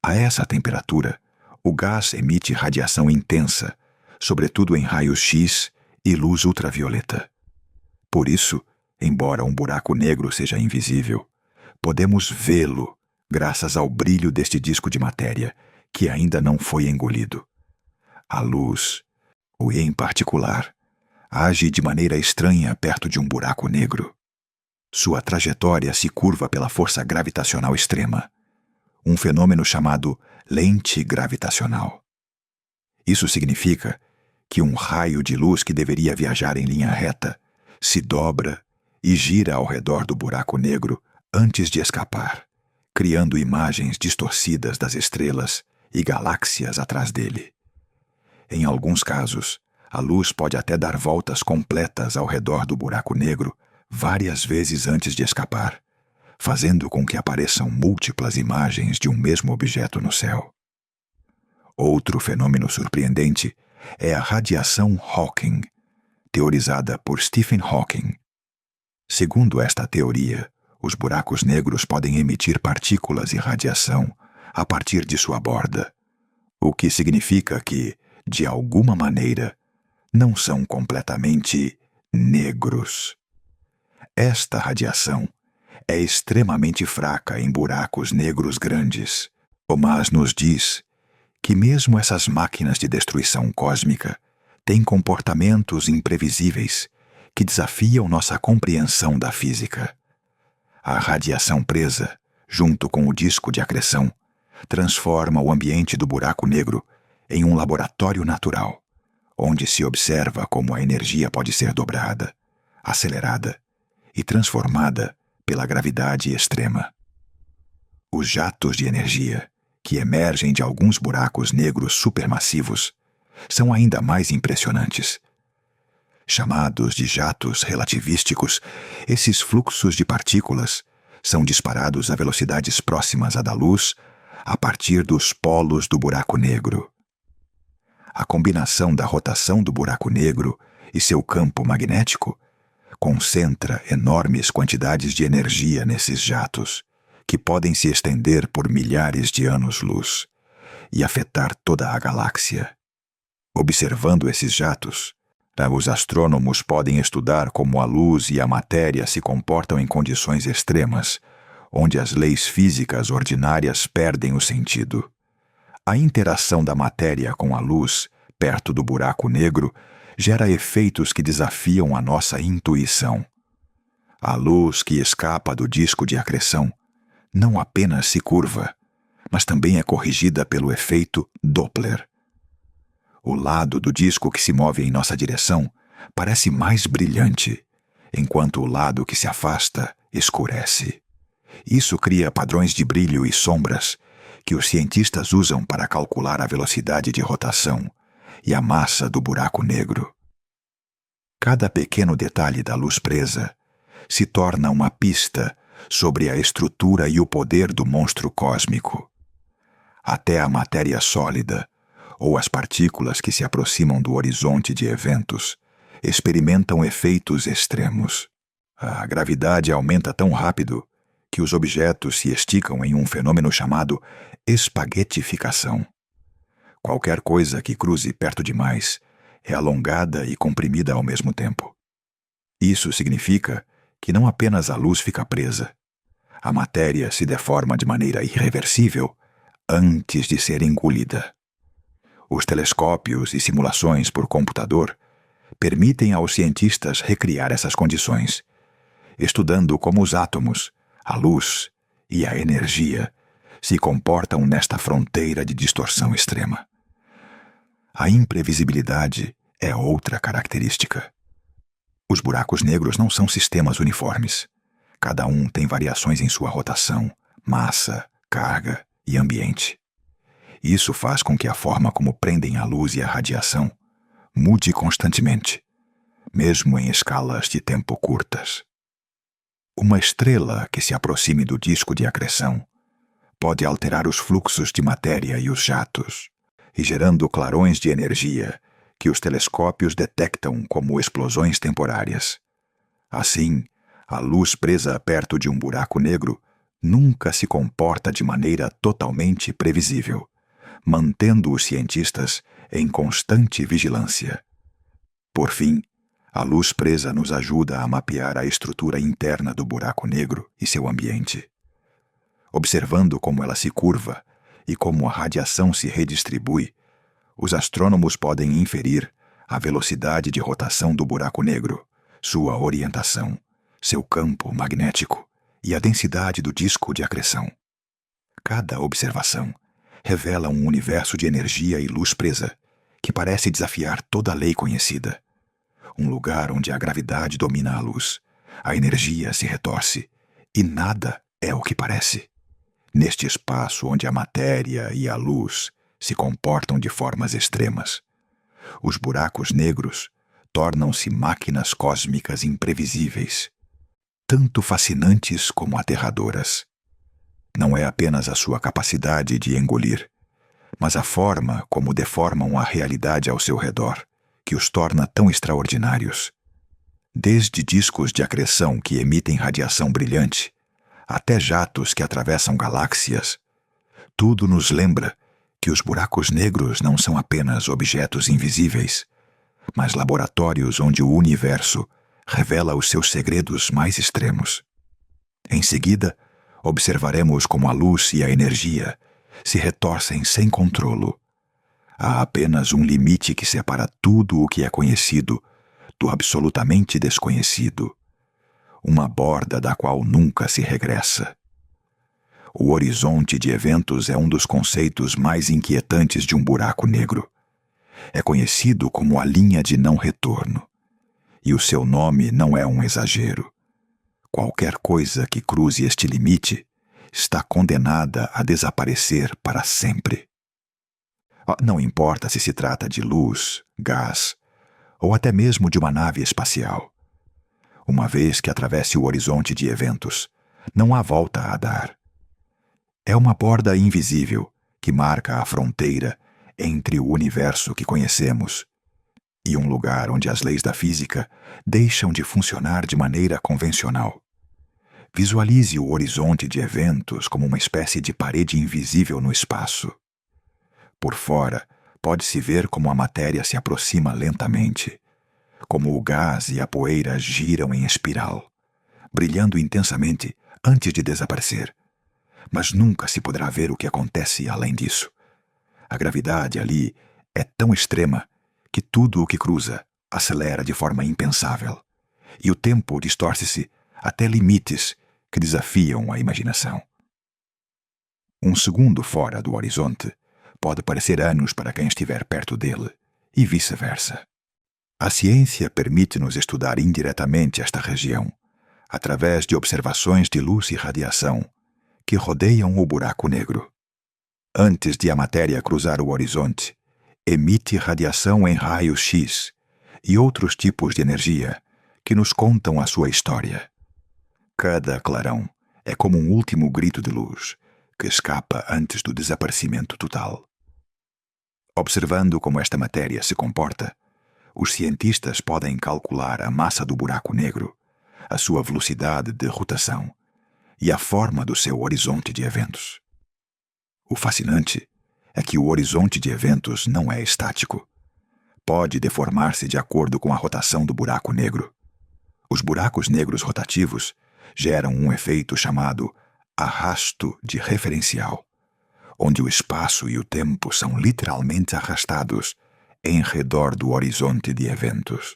A essa temperatura, o gás emite radiação intensa, sobretudo em raios X e luz ultravioleta. Por isso, embora um buraco negro seja invisível, podemos vê-lo graças ao brilho deste disco de matéria que ainda não foi engolido. A luz, ou em particular, age de maneira estranha perto de um buraco negro. Sua trajetória se curva pela força gravitacional extrema, um fenômeno chamado lente gravitacional. Isso significa que um raio de luz que deveria viajar em linha reta se dobra e gira ao redor do buraco negro antes de escapar, criando imagens distorcidas das estrelas e galáxias atrás dele. Em alguns casos, a luz pode até dar voltas completas ao redor do buraco negro várias vezes antes de escapar, fazendo com que apareçam múltiplas imagens de um mesmo objeto no céu. Outro fenômeno surpreendente é a radiação Hawking, teorizada por Stephen Hawking. Segundo esta teoria, os buracos negros podem emitir partículas e radiação a partir de sua borda, o que significa que, de alguma maneira, não são completamente negros. Esta radiação é extremamente fraca em buracos negros grandes, mas nos diz que mesmo essas máquinas de destruição cósmica têm comportamentos imprevisíveis que desafiam nossa compreensão da física. A radiação presa, junto com o disco de acreção, transforma o ambiente do buraco negro em um laboratório natural, onde se observa como a energia pode ser dobrada, acelerada e transformada pela gravidade extrema. Os jatos de energia, que emergem de alguns buracos negros supermassivos, são ainda mais impressionantes. Chamados de jatos relativísticos, esses fluxos de partículas são disparados a velocidades próximas à da luz a partir dos polos do buraco negro. A combinação da rotação do buraco negro e seu campo magnético concentra enormes quantidades de energia nesses jatos, que podem se estender por milhares de anos-luz e afetar toda a galáxia. Observando esses jatos, os astrônomos podem estudar como a luz e a matéria se comportam em condições extremas, onde as leis físicas ordinárias perdem o sentido. A interação da matéria com a luz, perto do buraco negro, gera efeitos que desafiam a nossa intuição. A luz que escapa do disco de acreção não apenas se curva, mas também é corrigida pelo efeito Doppler. O lado do disco que se move em nossa direção parece mais brilhante, enquanto o lado que se afasta escurece. Isso cria padrões de brilho e sombras que os cientistas usam para calcular a velocidade de rotação e a massa do buraco negro. Cada pequeno detalhe da luz presa se torna uma pista sobre a estrutura e o poder do monstro cósmico. Até a matéria sólida, ou as partículas que se aproximam do horizonte de eventos, experimentam efeitos extremos. A gravidade aumenta tão rápido que os objetos se esticam em um fenômeno chamado espaguetificação. Qualquer coisa que cruze perto demais é alongada e comprimida ao mesmo tempo. Isso significa que não apenas a luz fica presa, a matéria se deforma de maneira irreversível antes de ser engolida. Os telescópios e simulações por computador permitem aos cientistas recriar essas condições, estudando como os átomos, a luz e a energia se comportam nesta fronteira de distorção extrema. A imprevisibilidade é outra característica. Os buracos negros não são sistemas uniformes. Cada um tem variações em sua rotação, massa, carga e ambiente. Isso faz com que a forma como prendem a luz e a radiação mude constantemente, mesmo em escalas de tempo curtas. Uma estrela que se aproxime do disco de acreção pode alterar os fluxos de matéria e os jatos, e gerando clarões de energia que os telescópios detectam como explosões temporárias. Assim, a luz presa perto de um buraco negro nunca se comporta de maneira totalmente previsível, mantendo os cientistas em constante vigilância. Por fim, a luz presa nos ajuda a mapear a estrutura interna do buraco negro e seu ambiente. Observando como ela se curva e como a radiação se redistribui, os astrônomos podem inferir a velocidade de rotação do buraco negro, sua orientação, seu campo magnético e a densidade do disco de acreção. Cada observação revela um universo de energia e luz presa que parece desafiar toda a lei conhecida. um lugar onde a gravidade domina a luz, a energia se retorce e nada é o que parece. Neste espaço onde a matéria e a luz se comportam de formas extremas, os buracos negros tornam-se máquinas cósmicas imprevisíveis, tanto fascinantes como aterradoras. Não é apenas a sua capacidade de engolir, mas a forma como deformam a realidade ao seu redor, que os torna tão extraordinários. Desde discos de acreção que emitem radiação brilhante, até jatos que atravessam galáxias, tudo nos lembra que os buracos negros não são apenas objetos invisíveis, mas laboratórios onde o universo revela os seus segredos mais extremos. Em seguida, observaremos como a luz e a energia se retorcem sem controlo. Há apenas um limite que separa tudo o que é conhecido do absolutamente desconhecido, uma borda da qual nunca se regressa. O horizonte de eventos é um dos conceitos mais inquietantes de um buraco negro. É conhecido como a linha de não retorno, e o seu nome não é um exagero. Qualquer coisa que cruze este limite está condenada a desaparecer para sempre. Não importa se trata de luz, gás, ou até mesmo de uma nave espacial. Uma vez que atravesse o horizonte de eventos, não há volta a dar. É uma borda invisível que marca a fronteira entre o universo que conhecemos e um lugar onde as leis da física deixam de funcionar de maneira convencional. Visualize o horizonte de eventos como uma espécie de parede invisível no espaço. Por fora, pode-se ver como a matéria se aproxima lentamente, como o gás e a poeira giram em espiral, brilhando intensamente antes de desaparecer. Mas nunca se poderá ver o que acontece além disso. A gravidade ali é tão extrema que tudo o que cruza acelera de forma impensável, e o tempo distorce-se até limites que desafiam a imaginação. Um segundo fora do horizonte pode parecer anos para quem estiver perto dele, e vice-versa. A ciência permite-nos estudar indiretamente esta região, através de observações de luz e radiação que rodeiam o buraco negro. Antes de a matéria cruzar o horizonte, emite radiação em raios X e outros tipos de energia que nos contam a sua história. Cada clarão é como um último grito de luz que escapa antes do desaparecimento total. Observando como esta matéria se comporta, os cientistas podem calcular a massa do buraco negro, a sua velocidade de rotação e a forma do seu horizonte de eventos. O fascinante é que o horizonte de eventos não é estático. Pode deformar-se de acordo com a rotação do buraco negro. Os buracos negros rotativos geram um efeito chamado arrasto de referencial, onde o espaço e o tempo são literalmente arrastados em redor do horizonte de eventos.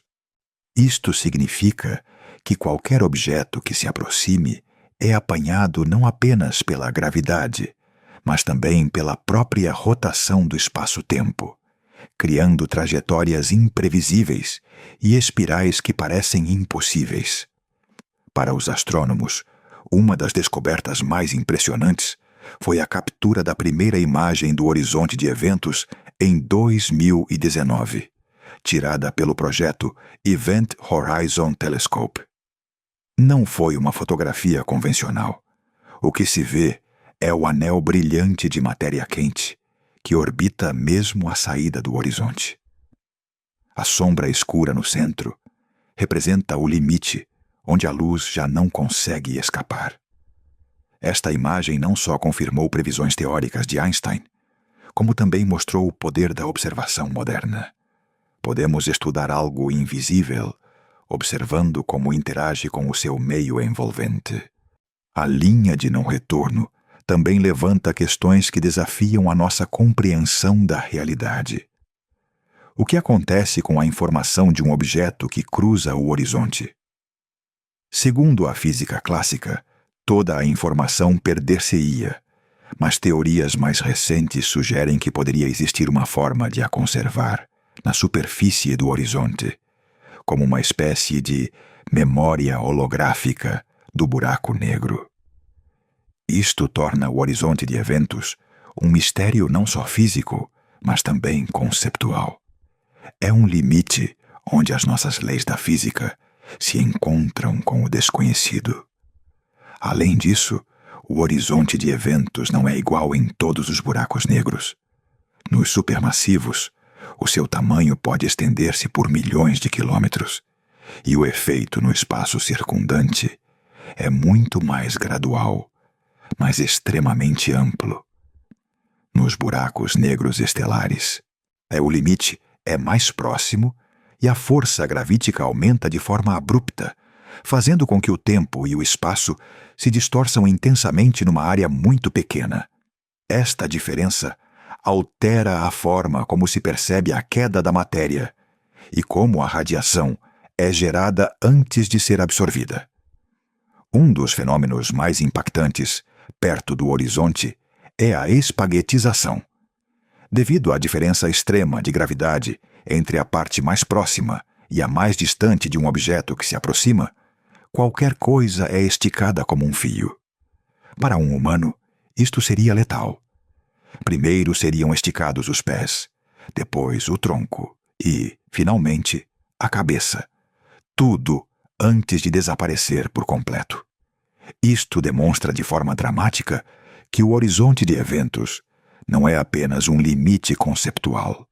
Isto significa que qualquer objeto que se aproxime é apanhado não apenas pela gravidade, mas também pela própria rotação do espaço-tempo, criando trajetórias imprevisíveis e espirais que parecem impossíveis. Para os astrônomos, uma das descobertas mais impressionantes foi a captura da primeira imagem do horizonte de eventos em 2019, tirada pelo projeto Event Horizon Telescope. Não foi uma fotografia convencional. O que se vê é o anel brilhante de matéria quente, que orbita mesmo à saída do horizonte. A sombra escura no centro representa o limite, onde a luz já não consegue escapar. Esta imagem não só confirmou previsões teóricas de Einstein, como também mostrou o poder da observação moderna. Podemos estudar algo invisível, observando como interage com o seu meio envolvente. A linha de não retorno também levanta questões que desafiam a nossa compreensão da realidade. O que acontece com a informação de um objeto que cruza o horizonte? Segundo a física clássica, toda a informação perder-se-ia, mas teorias mais recentes sugerem que poderia existir uma forma de a conservar na superfície do horizonte, como uma espécie de memória holográfica do buraco negro. Isto torna o horizonte de eventos um mistério não só físico, mas também conceptual. É um limite onde as nossas leis da física se encontram com o desconhecido. Além disso, o horizonte de eventos não é igual em todos os buracos negros. Nos supermassivos, o seu tamanho pode estender-se por milhões de quilômetros, e o efeito no espaço circundante é muito mais gradual, mas extremamente amplo. Nos buracos negros estelares, o limite é mais próximo e a força gravítica aumenta de forma abrupta, fazendo com que o tempo e o espaço se distorçam intensamente numa área muito pequena. Esta diferença altera a forma como se percebe a queda da matéria e como a radiação é gerada antes de ser absorvida. Um dos fenômenos mais impactantes, perto do horizonte, é a espaguetização. Devido à diferença extrema de gravidade entre a parte mais próxima e a mais distante de um objeto que se aproxima, qualquer coisa é esticada como um fio. Para um humano, isto seria letal. Primeiro seriam esticados os pés, depois o tronco e, finalmente, a cabeça. Tudo antes de desaparecer por completo. Isto demonstra de forma dramática que o horizonte de eventos não é apenas um limite conceptual,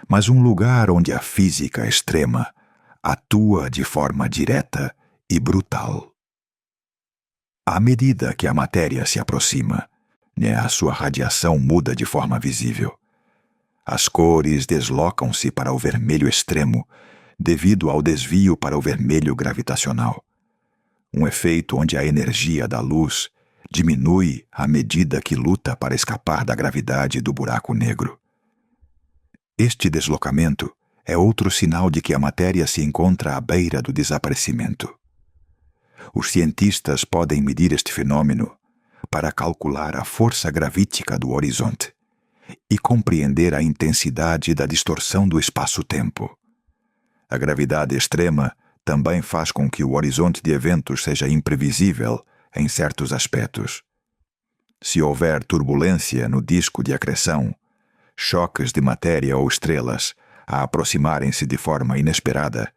mas um lugar onde a física extrema atua de forma direta e brutal. À medida que a matéria se aproxima, a sua radiação muda de forma visível. As cores deslocam-se para o vermelho extremo devido ao desvio para o vermelho gravitacional. Um efeito onde a energia da luz diminui à medida que luta para escapar da gravidade do buraco negro. Este deslocamento é outro sinal de que a matéria se encontra à beira do desaparecimento. Os cientistas podem medir este fenômeno para calcular a força gravítica do horizonte e compreender a intensidade da distorção do espaço-tempo. A gravidade extrema também faz com que o horizonte de eventos seja imprevisível em certos aspectos. Se houver turbulência no disco de acreção, choques de matéria ou estrelas a aproximarem-se de forma inesperada,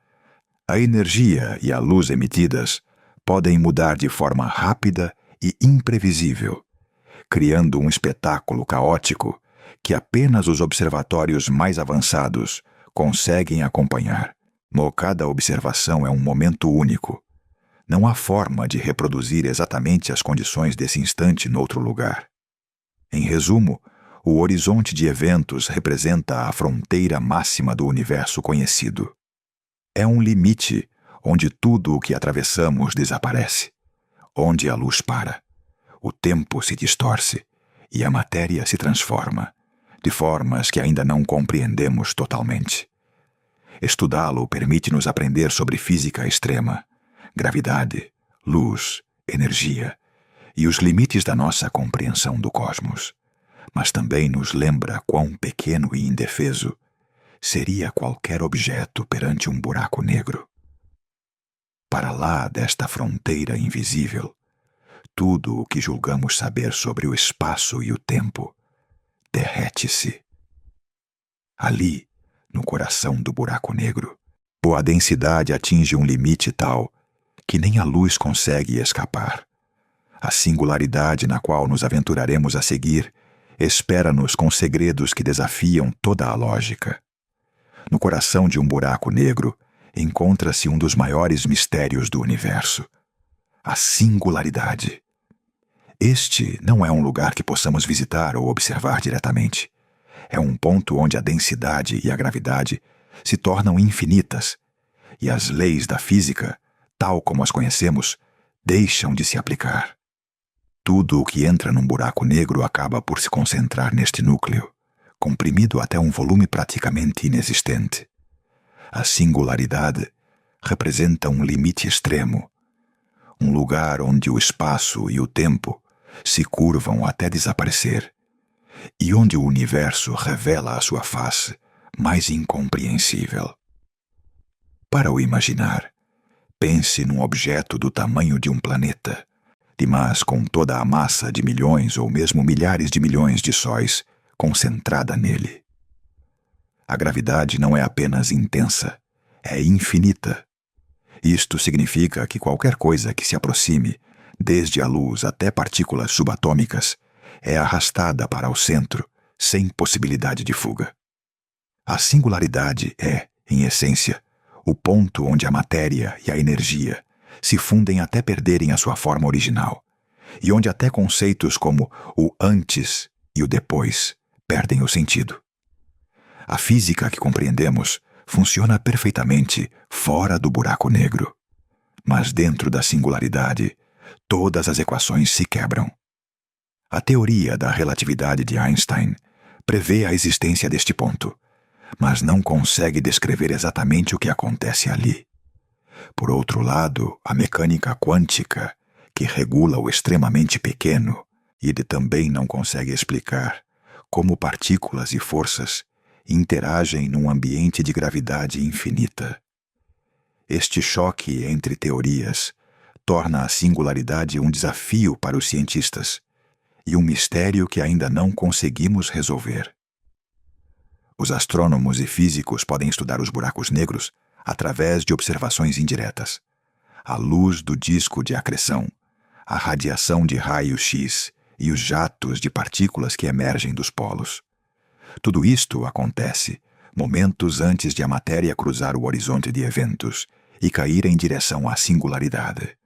a energia e a luz emitidas podem mudar de forma rápida e imprevisível, criando um espetáculo caótico que apenas os observatórios mais avançados conseguem acompanhar. Cada observação é um momento único. Não há forma de reproduzir exatamente as condições desse instante noutro lugar. Em resumo, o horizonte de eventos representa a fronteira máxima do universo conhecido. É um limite onde tudo o que atravessamos desaparece, onde a luz para, o tempo se distorce e a matéria se transforma, de formas que ainda não compreendemos totalmente. Estudá-lo permite-nos aprender sobre física extrema, gravidade, luz, energia e os limites da nossa compreensão do cosmos, mas também nos lembra quão pequeno e indefeso seria qualquer objeto perante um buraco negro. Para lá desta fronteira invisível, tudo o que julgamos saber sobre o espaço e o tempo derrete-se. Ali, no coração do buraco negro, a densidade atinge um limite tal que nem a luz consegue escapar. A singularidade na qual nos aventuraremos a seguir espera-nos com segredos que desafiam toda a lógica. No coração de um buraco negro encontra-se um dos maiores mistérios do universo: a singularidade. Este não é um lugar que possamos visitar ou observar diretamente. É um ponto onde a densidade e a gravidade se tornam infinitas, e as leis da física, tal como as conhecemos, deixam de se aplicar. Tudo o que entra num buraco negro acaba por se concentrar neste núcleo, comprimido até um volume praticamente inexistente. A singularidade representa um limite extremo, um lugar onde o espaço e o tempo se curvam até desaparecer, e onde o universo revela a sua face mais incompreensível. Para o imaginar, pense num objeto do tamanho de um planeta, mas com toda a massa de milhões ou mesmo milhares de milhões de sóis concentrada nele. A gravidade não é apenas intensa, é infinita. Isto significa que qualquer coisa que se aproxime, desde a luz até partículas subatômicas, é arrastada para o centro, sem possibilidade de fuga. A singularidade é, em essência, o ponto onde a matéria e a energia se fundem até perderem a sua forma original, e onde até conceitos como o antes e o depois perdem o sentido. A física que compreendemos funciona perfeitamente fora do buraco negro, mas dentro da singularidade, todas as equações se quebram. A teoria da relatividade de Einstein prevê a existência deste ponto, mas não consegue descrever exatamente o que acontece ali. Por outro lado, a mecânica quântica, que regula o extremamente pequeno, também não consegue explicar como partículas e forças interagem num ambiente de gravidade infinita. Este choque entre teorias torna a singularidade um desafio para os cientistas e um mistério que ainda não conseguimos resolver. Os astrônomos e físicos podem estudar os buracos negros através de observações indiretas. A luz do disco de acreção, a radiação de raio-x e os jatos de partículas que emergem dos polos. Tudo isto acontece momentos antes de a matéria cruzar o horizonte de eventos e cair em direção à singularidade.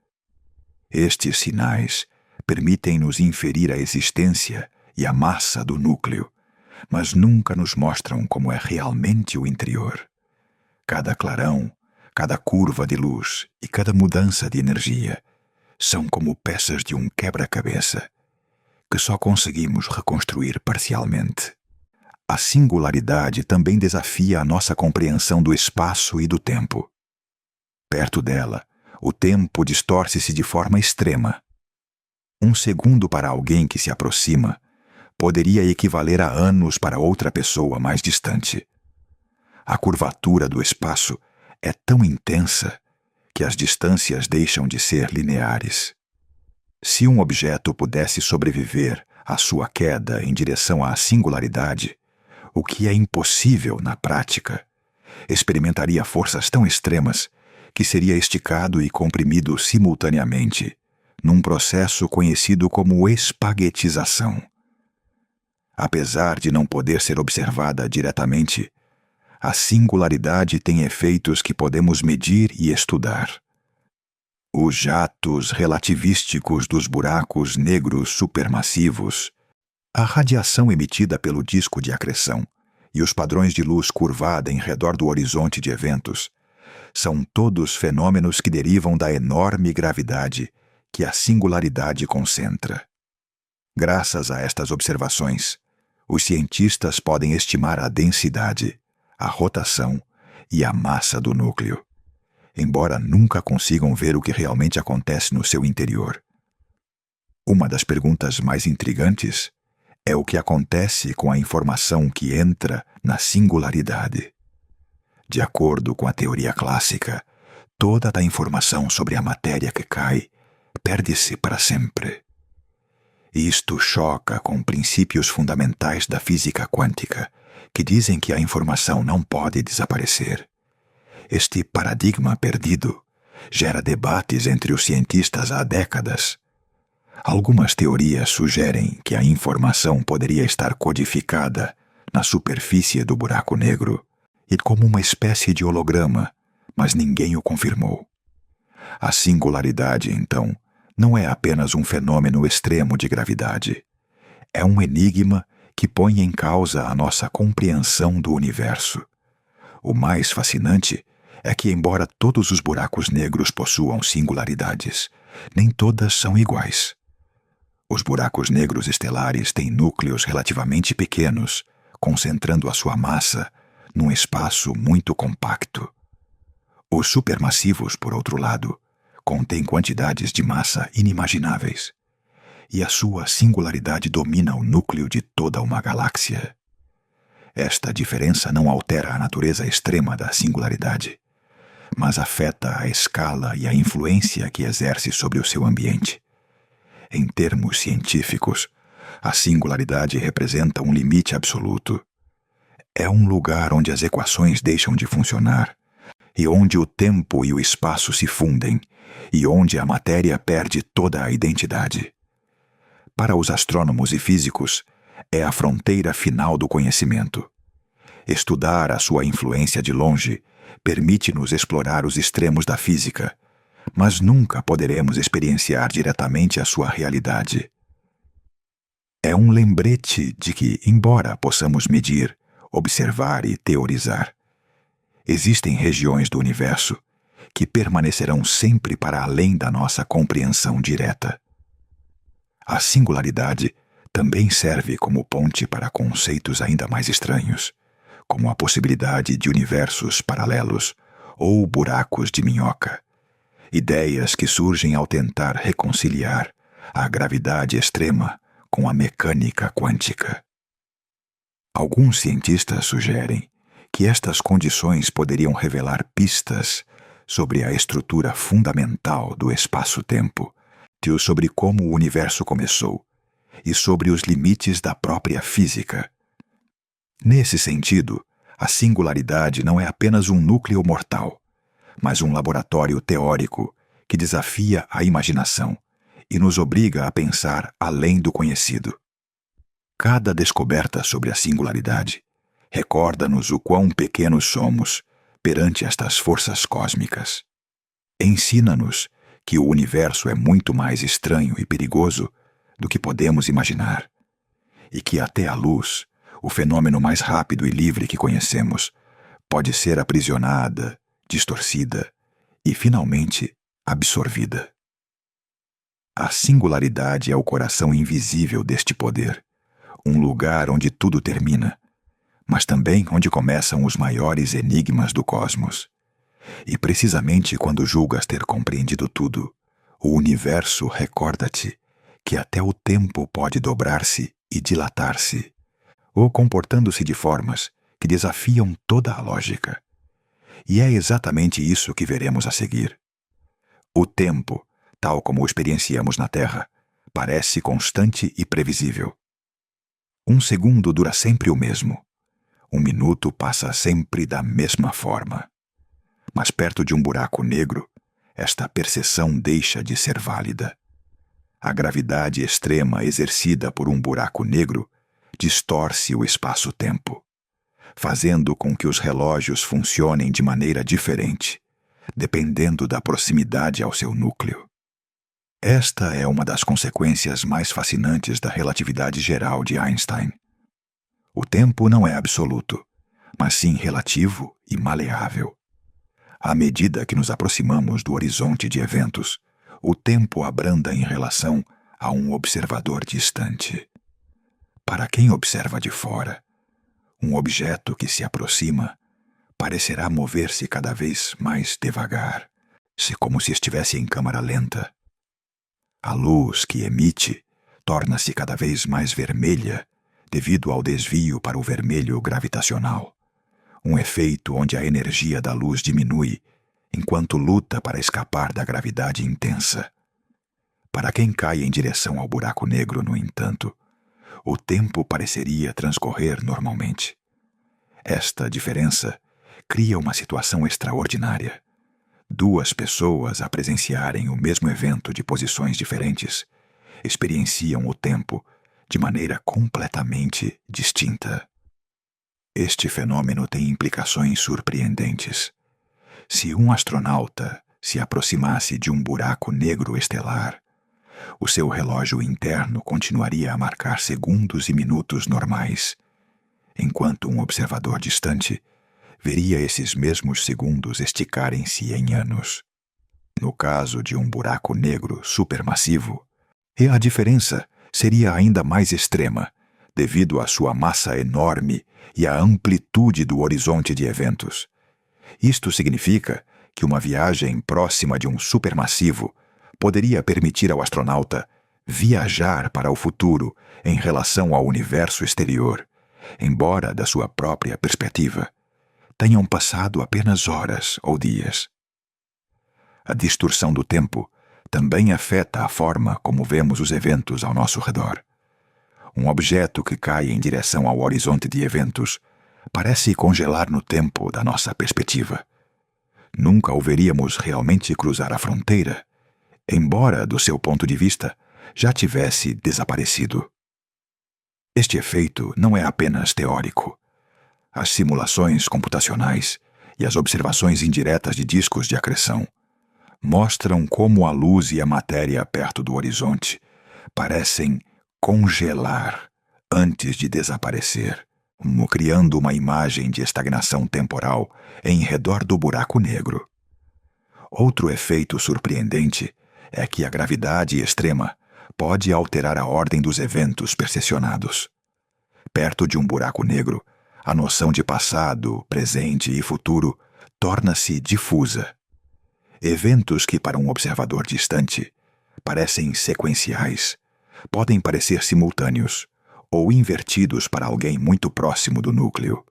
Estes sinais permitem-nos inferir a existência e a massa do núcleo, mas nunca nos mostram como é realmente o interior. Cada clarão, cada curva de luz e cada mudança de energia são como peças de um quebra-cabeça que só conseguimos reconstruir parcialmente. A singularidade também desafia a nossa compreensão do espaço e do tempo. Perto dela, o tempo distorce-se de forma extrema. Um segundo para alguém que se aproxima poderia equivaler a anos para outra pessoa mais distante. A curvatura do espaço é tão intensa que as distâncias deixam de ser lineares. Se um objeto pudesse sobreviver à sua queda em direção à singularidade, o que é impossível na prática, experimentaria forças tão extremas que seria esticado e comprimido simultaneamente, num processo conhecido como espaguetização. Apesar de não poder ser observada diretamente, a singularidade tem efeitos que podemos medir e estudar. Os jatos relativísticos dos buracos negros supermassivos, a radiação emitida pelo disco de acreção e os padrões de luz curvada em redor do horizonte de eventos são todos fenômenos que derivam da enorme gravidade que a singularidade concentra. Graças a estas observações, os cientistas podem estimar a densidade, a rotação e a massa do núcleo, embora nunca consigam ver o que realmente acontece no seu interior. Uma das perguntas mais intrigantes é o que acontece com a informação que entra na singularidade. De acordo com a teoria clássica, toda a informação sobre a matéria que cai perde-se para sempre. Isto choca com princípios fundamentais da física quântica, que dizem que a informação não pode desaparecer. Este paradigma perdido gera debates entre os cientistas há décadas. Algumas teorias sugerem que a informação poderia estar codificada na superfície do buraco negro e como uma espécie de holograma, mas ninguém o confirmou. A singularidade, então, não é apenas um fenômeno extremo de gravidade. É um enigma que põe em causa a nossa compreensão do universo. O mais fascinante é que, embora todos os buracos negros possuam singularidades, nem todas são iguais. Os buracos negros estelares têm núcleos relativamente pequenos, concentrando a sua massa num espaço muito compacto. Os supermassivos, por outro lado, contêm quantidades de massa inimagináveis, e a sua singularidade domina o núcleo de toda uma galáxia. Esta diferença não altera a natureza extrema da singularidade, mas afeta a escala e a influência que exerce sobre o seu ambiente. Em termos científicos, a singularidade representa um limite absoluto. É um lugar onde as equações deixam de funcionar, e onde o tempo e o espaço se fundem, e onde a matéria perde toda a identidade. Para os astrônomos e físicos, é a fronteira final do conhecimento. Estudar a sua influência de longe permite-nos explorar os extremos da física, mas nunca poderemos experienciar diretamente a sua realidade. É um lembrete de que, embora possamos medir, observar e teorizar, existem regiões do universo que permanecerão sempre para além da nossa compreensão direta. A singularidade também serve como ponte para conceitos ainda mais estranhos, como a possibilidade de universos paralelos ou buracos de minhoca, ideias que surgem ao tentar reconciliar a gravidade extrema com a mecânica quântica. Alguns cientistas sugerem que estas condições poderiam revelar pistas sobre a estrutura fundamental do espaço-tempo, sobre como o universo começou e sobre os limites da própria física. Nesse sentido, a singularidade não é apenas um núcleo mortal, mas um laboratório teórico que desafia a imaginação e nos obriga a pensar além do conhecido. Cada descoberta sobre a singularidade recorda-nos o quão pequenos somos perante estas forças cósmicas. Ensina-nos que o universo é muito mais estranho e perigoso do que podemos imaginar, e que até a luz, o fenômeno mais rápido e livre que conhecemos, pode ser aprisionada, distorcida e, finalmente, absorvida. A singularidade é o coração invisível deste poder, um lugar onde tudo termina, mas também onde começam os maiores enigmas do cosmos. E precisamente quando julgas ter compreendido tudo, o universo recorda-te que até o tempo pode dobrar-se e dilatar-se, ou comportando-se de formas que desafiam toda a lógica. E é exatamente isso que veremos a seguir. O tempo, tal como o experienciamos na Terra, parece constante e previsível. Um segundo dura sempre o mesmo. Um minuto passa sempre da mesma forma. Mas perto de um buraco negro, esta percepção deixa de ser válida. A gravidade extrema exercida por um buraco negro distorce o espaço-tempo, fazendo com que os relógios funcionem de maneira diferente, dependendo da proximidade ao seu núcleo. Esta é uma das consequências mais fascinantes da relatividade geral de Einstein. O tempo não é absoluto, mas sim relativo e maleável. À medida que nos aproximamos do horizonte de eventos, o tempo abranda em relação a um observador distante. Para quem observa de fora, um objeto que se aproxima parecerá mover-se cada vez mais devagar, como se estivesse em câmara lenta. A luz que emite torna-se cada vez mais vermelha devido ao desvio para o vermelho gravitacional. Um efeito onde a energia da luz diminui, enquanto luta para escapar da gravidade intensa. Para quem cai em direção ao buraco negro, no entanto, o tempo pareceria transcorrer normalmente. Esta diferença cria uma situação extraordinária. Duas pessoas a presenciarem o mesmo evento de posições diferentes experienciam o tempo de maneira completamente distinta. Este fenômeno tem implicações surpreendentes. Se um astronauta se aproximasse de um buraco negro estelar, o seu relógio interno continuaria a marcar segundos e minutos normais, enquanto um observador distante veria esses mesmos segundos esticarem-se em anos. No caso de um buraco negro supermassivo, a diferença seria ainda mais extrema, devido à sua massa enorme e à amplitude do horizonte de eventos. Isto significa que uma viagem próxima de um supermassivo poderia permitir ao astronauta viajar para o futuro em relação ao universo exterior, embora, da sua própria perspectiva, tenham passado apenas horas ou dias. A distorção do tempo também afeta a forma como vemos os eventos ao nosso redor. Um objeto que cai em direção ao horizonte de eventos parece congelar no tempo da nossa perspectiva. Nunca o veríamos realmente cruzar a fronteira, embora, do seu ponto de vista, já tivesse desaparecido. Este efeito não é apenas teórico. As simulações computacionais e as observações indiretas de discos de acreção mostram como a luz e a matéria perto do horizonte parecem congelar antes de desaparecer, criando uma imagem de estagnação temporal em redor do buraco negro. Outro efeito surpreendente é que a gravidade extrema pode alterar a ordem dos eventos percepcionados. Perto de um buraco negro, a noção de passado, presente e futuro torna-se difusa. Eventos que, para um observador distante, parecem sequenciais, podem parecer simultâneos ou invertidos para alguém muito próximo do núcleo.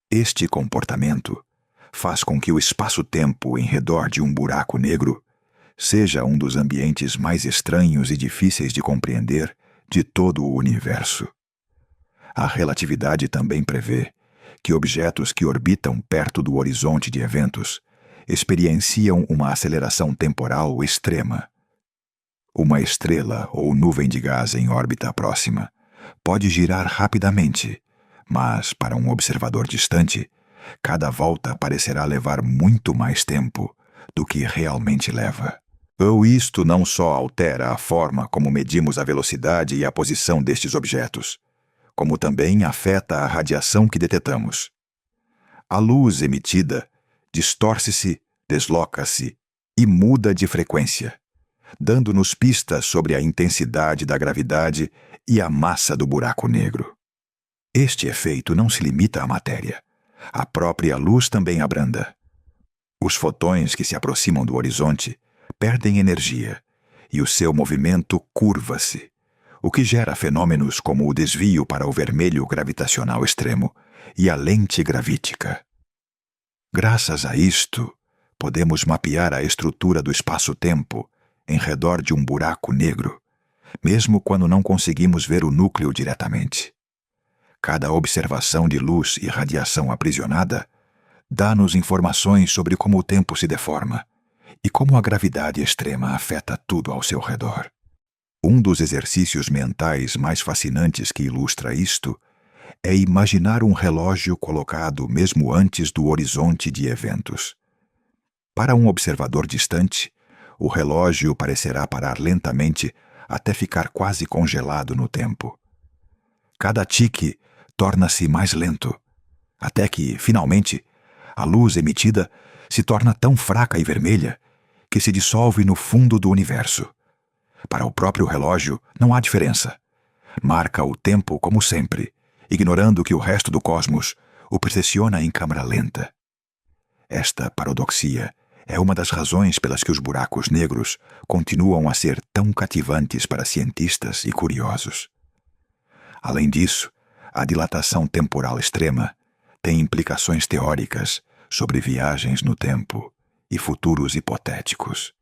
Este comportamento faz com que o espaço-tempo em redor de um buraco negro seja um dos ambientes mais estranhos e difíceis de compreender de todo o universo. A relatividade também prevê que objetos que orbitam perto do horizonte de eventos experienciam uma aceleração temporal extrema. Uma estrela ou nuvem de gás em órbita próxima pode girar rapidamente, mas, para um observador distante, cada volta parecerá levar muito mais tempo do que realmente leva. Ou isto não só altera a forma como medimos a velocidade e a posição destes objetos, como também afeta a radiação que detetamos. A luz emitida distorce-se, desloca-se e muda de frequência, dando-nos pistas sobre a intensidade da gravidade e a massa do buraco negro. Este efeito não se limita à matéria. A própria luz também abranda. Os fotões que se aproximam do horizonte perdem energia e o seu movimento curva-se, o que gera fenômenos como o desvio para o vermelho gravitacional extremo e a lente gravítica. Graças a isto, podemos mapear a estrutura do espaço-tempo em redor de um buraco negro, mesmo quando não conseguimos ver o núcleo diretamente. Cada observação de luz e radiação aprisionada dá-nos informações sobre como o tempo se deforma e como a gravidade extrema afeta tudo ao seu redor. Um dos exercícios mentais mais fascinantes que ilustra isto é imaginar um relógio colocado mesmo antes do horizonte de eventos. Para um observador distante, o relógio parecerá parar lentamente até ficar quase congelado no tempo. Cada tique torna-se mais lento, até que, finalmente, a luz emitida se torna tão fraca e vermelha que se dissolve no fundo do universo. Para o próprio relógio, não há diferença. Marca o tempo como sempre, ignorando que o resto do cosmos o precessiona em câmara lenta. Esta paradoxia é uma das razões pelas que os buracos negros continuam a ser tão cativantes para cientistas e curiosos. Além disso, a dilatação temporal extrema tem implicações teóricas sobre viagens no tempo e futuros hipotéticos.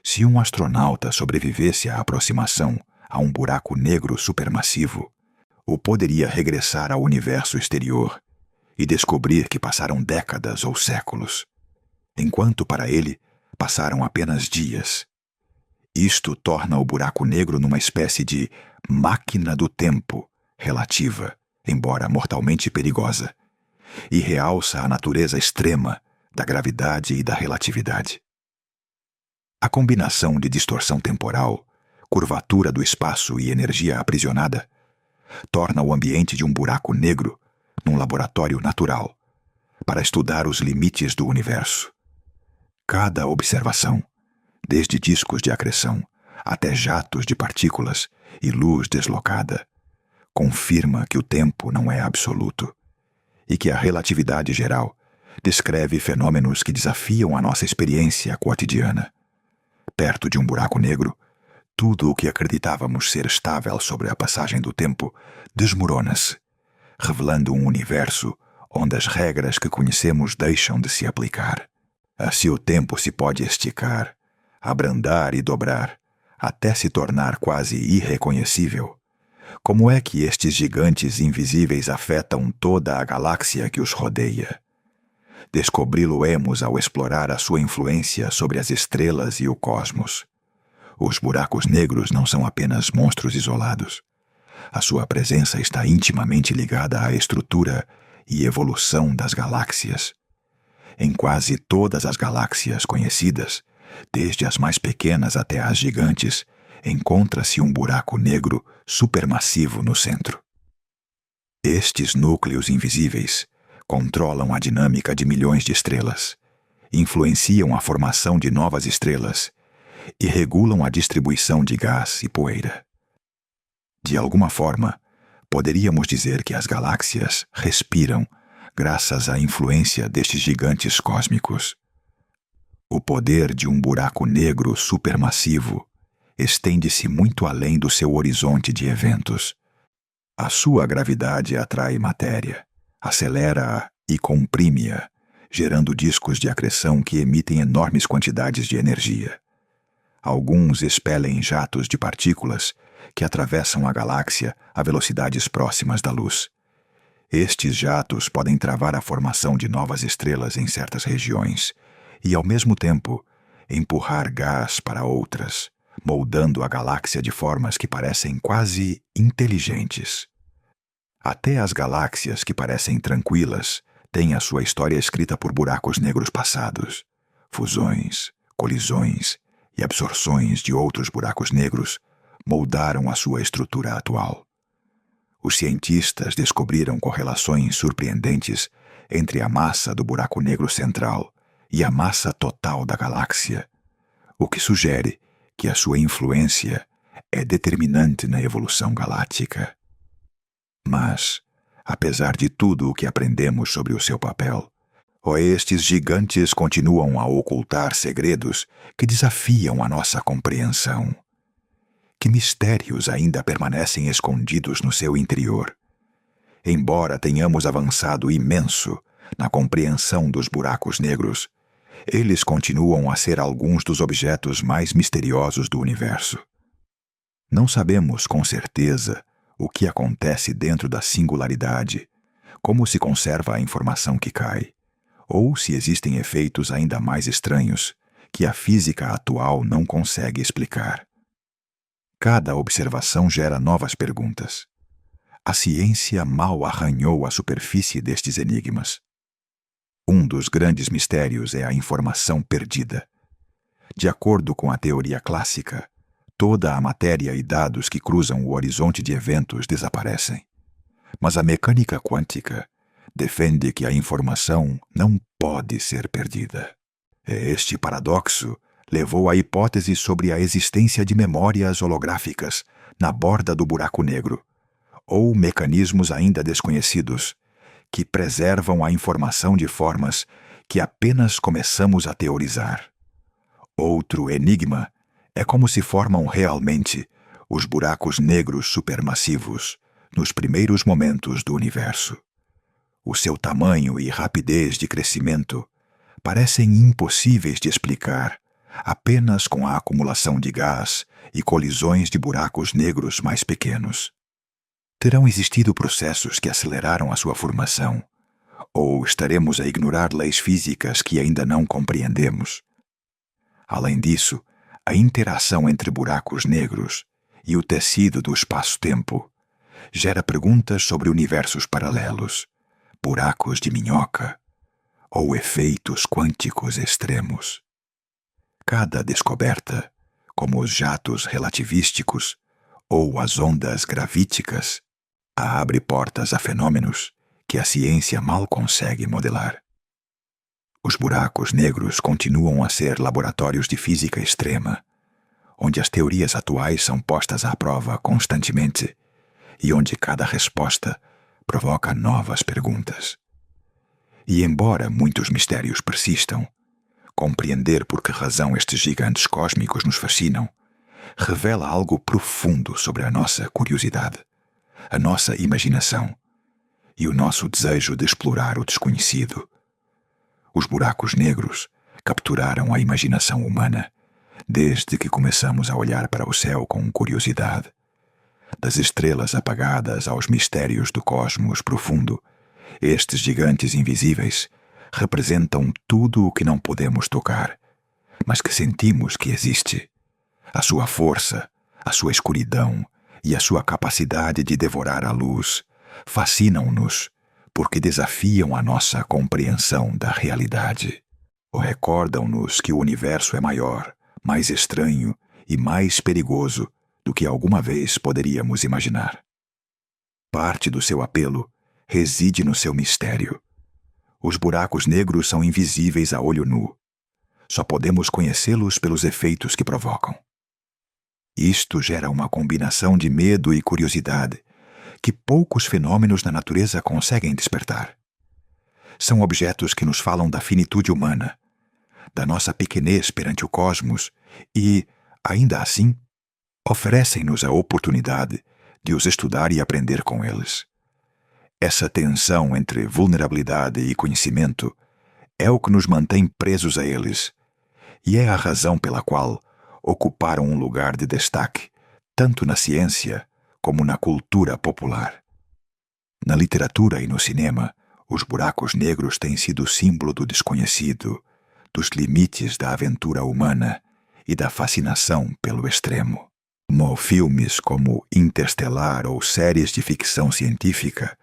Se um astronauta sobrevivesse à aproximação a um buraco negro supermassivo, ou poderia regressar ao universo exterior e descobrir que passaram décadas ou séculos, enquanto para ele passaram apenas dias. Isto torna o buraco negro numa espécie de máquina do tempo relativa, embora mortalmente perigosa, e realça a natureza extrema da gravidade e da relatividade. A combinação de distorção temporal, curvatura do espaço e energia aprisionada torna o ambiente de um buraco negro num laboratório natural para estudar os limites do universo. Cada observação, desde discos de acreção até jatos de partículas e luz deslocada, confirma que o tempo não é absoluto e que a relatividade geral descreve fenômenos que desafiam a nossa experiência cotidiana. Perto de um buraco negro, tudo o que acreditávamos ser estável sobre a passagem do tempo desmorona-se, revelando um universo onde as regras que conhecemos deixam de se aplicar. Assim o tempo se pode esticar, abrandar e dobrar, até se tornar quase irreconhecível. Como é que estes gigantes invisíveis afetam toda a galáxia que os rodeia? Descobri-lo-emos ao explorar a sua influência sobre as estrelas e o cosmos. Os buracos negros não são apenas monstros isolados. A sua presença está intimamente ligada à estrutura e evolução das galáxias. Em quase todas as galáxias conhecidas, desde as mais pequenas até as gigantes, encontra-se um buraco negro supermassivo no centro. Estes núcleos invisíveis controlam a dinâmica de milhões de estrelas, influenciam a formação de novas estrelas e regulam a distribuição de gás e poeira. De alguma forma, poderíamos dizer que as galáxias respiram graças à influência destes gigantes cósmicos. O poder de um buraco negro supermassivo estende-se muito além do seu horizonte de eventos. A sua gravidade atrai matéria, acelera-a e comprime-a, gerando discos de acreção que emitem enormes quantidades de energia. Alguns expelem jatos de partículas que atravessam a galáxia a velocidades próximas da luz. Estes jatos podem travar a formação de novas estrelas em certas regiões e, ao mesmo tempo, empurrar gás para outras, moldando a galáxia de formas que parecem quase inteligentes. Até as galáxias que parecem tranquilas têm a sua história escrita por buracos negros passados. Fusões, colisões e absorções de outros buracos negros moldaram a sua estrutura atual. Os cientistas descobriram correlações surpreendentes entre a massa do buraco negro central e a massa total da galáxia, o que sugere que a sua influência é determinante na evolução galáctica. Mas, apesar de tudo o que aprendemos sobre o seu papel, estes gigantes continuam a ocultar segredos que desafiam a nossa compreensão. Que mistérios ainda permanecem escondidos no seu interior? Embora tenhamos avançado imenso na compreensão dos buracos negros, eles continuam a ser alguns dos objetos mais misteriosos do universo. Não sabemos com certeza o que acontece dentro da singularidade, como se conserva a informação que cai, ou se existem efeitos ainda mais estranhos que a física atual não consegue explicar. Cada observação gera novas perguntas. A ciência mal arranhou a superfície destes enigmas. Um dos grandes mistérios é a informação perdida. De acordo com a teoria clássica, toda a matéria e dados que cruzam o horizonte de eventos desaparecem. Mas a mecânica quântica defende que a informação não pode ser perdida. Este paradoxo levou à hipótese sobre a existência de memórias holográficas na borda do buraco negro, ou mecanismos ainda desconhecidos, que preservam a informação de formas que apenas começamos a teorizar. Outro enigma é como se formam realmente os buracos negros supermassivos nos primeiros momentos do universo. O seu tamanho e rapidez de crescimento parecem impossíveis de explicar apenas com a acumulação de gás e colisões de buracos negros mais pequenos. Terão existido processos que aceleraram a sua formação, ou estaremos a ignorar leis físicas que ainda não compreendemos? Além disso, a interação entre buracos negros e o tecido do espaço-tempo gera perguntas sobre universos paralelos, buracos de minhoca ou efeitos quânticos extremos. Cada descoberta, como os jatos relativísticos ou as ondas gravíticas, abre portas a fenômenos que a ciência mal consegue modelar. Os buracos negros continuam a ser laboratórios de física extrema, onde as teorias atuais são postas à prova constantemente e onde cada resposta provoca novas perguntas. E embora muitos mistérios persistam, compreender por que razão estes gigantes cósmicos nos fascinam revela algo profundo sobre a nossa curiosidade, a nossa imaginação e o nosso desejo de explorar o desconhecido. Os buracos negros capturaram a imaginação humana desde que começamos a olhar para o céu com curiosidade. Das estrelas apagadas aos mistérios do cosmos profundo, estes gigantes invisíveis representam tudo o que não podemos tocar, mas que sentimos que existe. A sua força, a sua escuridão e a sua capacidade de devorar a luz fascinam-nos porque desafiam a nossa compreensão da realidade. Ou recordam-nos que o universo é maior, mais estranho e mais perigoso do que alguma vez poderíamos imaginar. Parte do seu apelo reside no seu mistério. Os buracos negros são invisíveis a olho nu. Só podemos conhecê-los pelos efeitos que provocam. Isto gera uma combinação de medo e curiosidade que poucos fenômenos na natureza conseguem despertar. São objetos que nos falam da finitude humana, da nossa pequenez perante o cosmos e, ainda assim, oferecem-nos a oportunidade de os estudar e aprender com eles. Essa tensão entre vulnerabilidade e conhecimento é o que nos mantém presos a eles, e é a razão pela qual ocuparam um lugar de destaque tanto na ciência como na cultura popular. Na literatura e no cinema, os buracos negros têm sido símbolo do desconhecido, dos limites da aventura humana e da fascinação pelo extremo. Filmes como Interstellar ou séries de ficção científica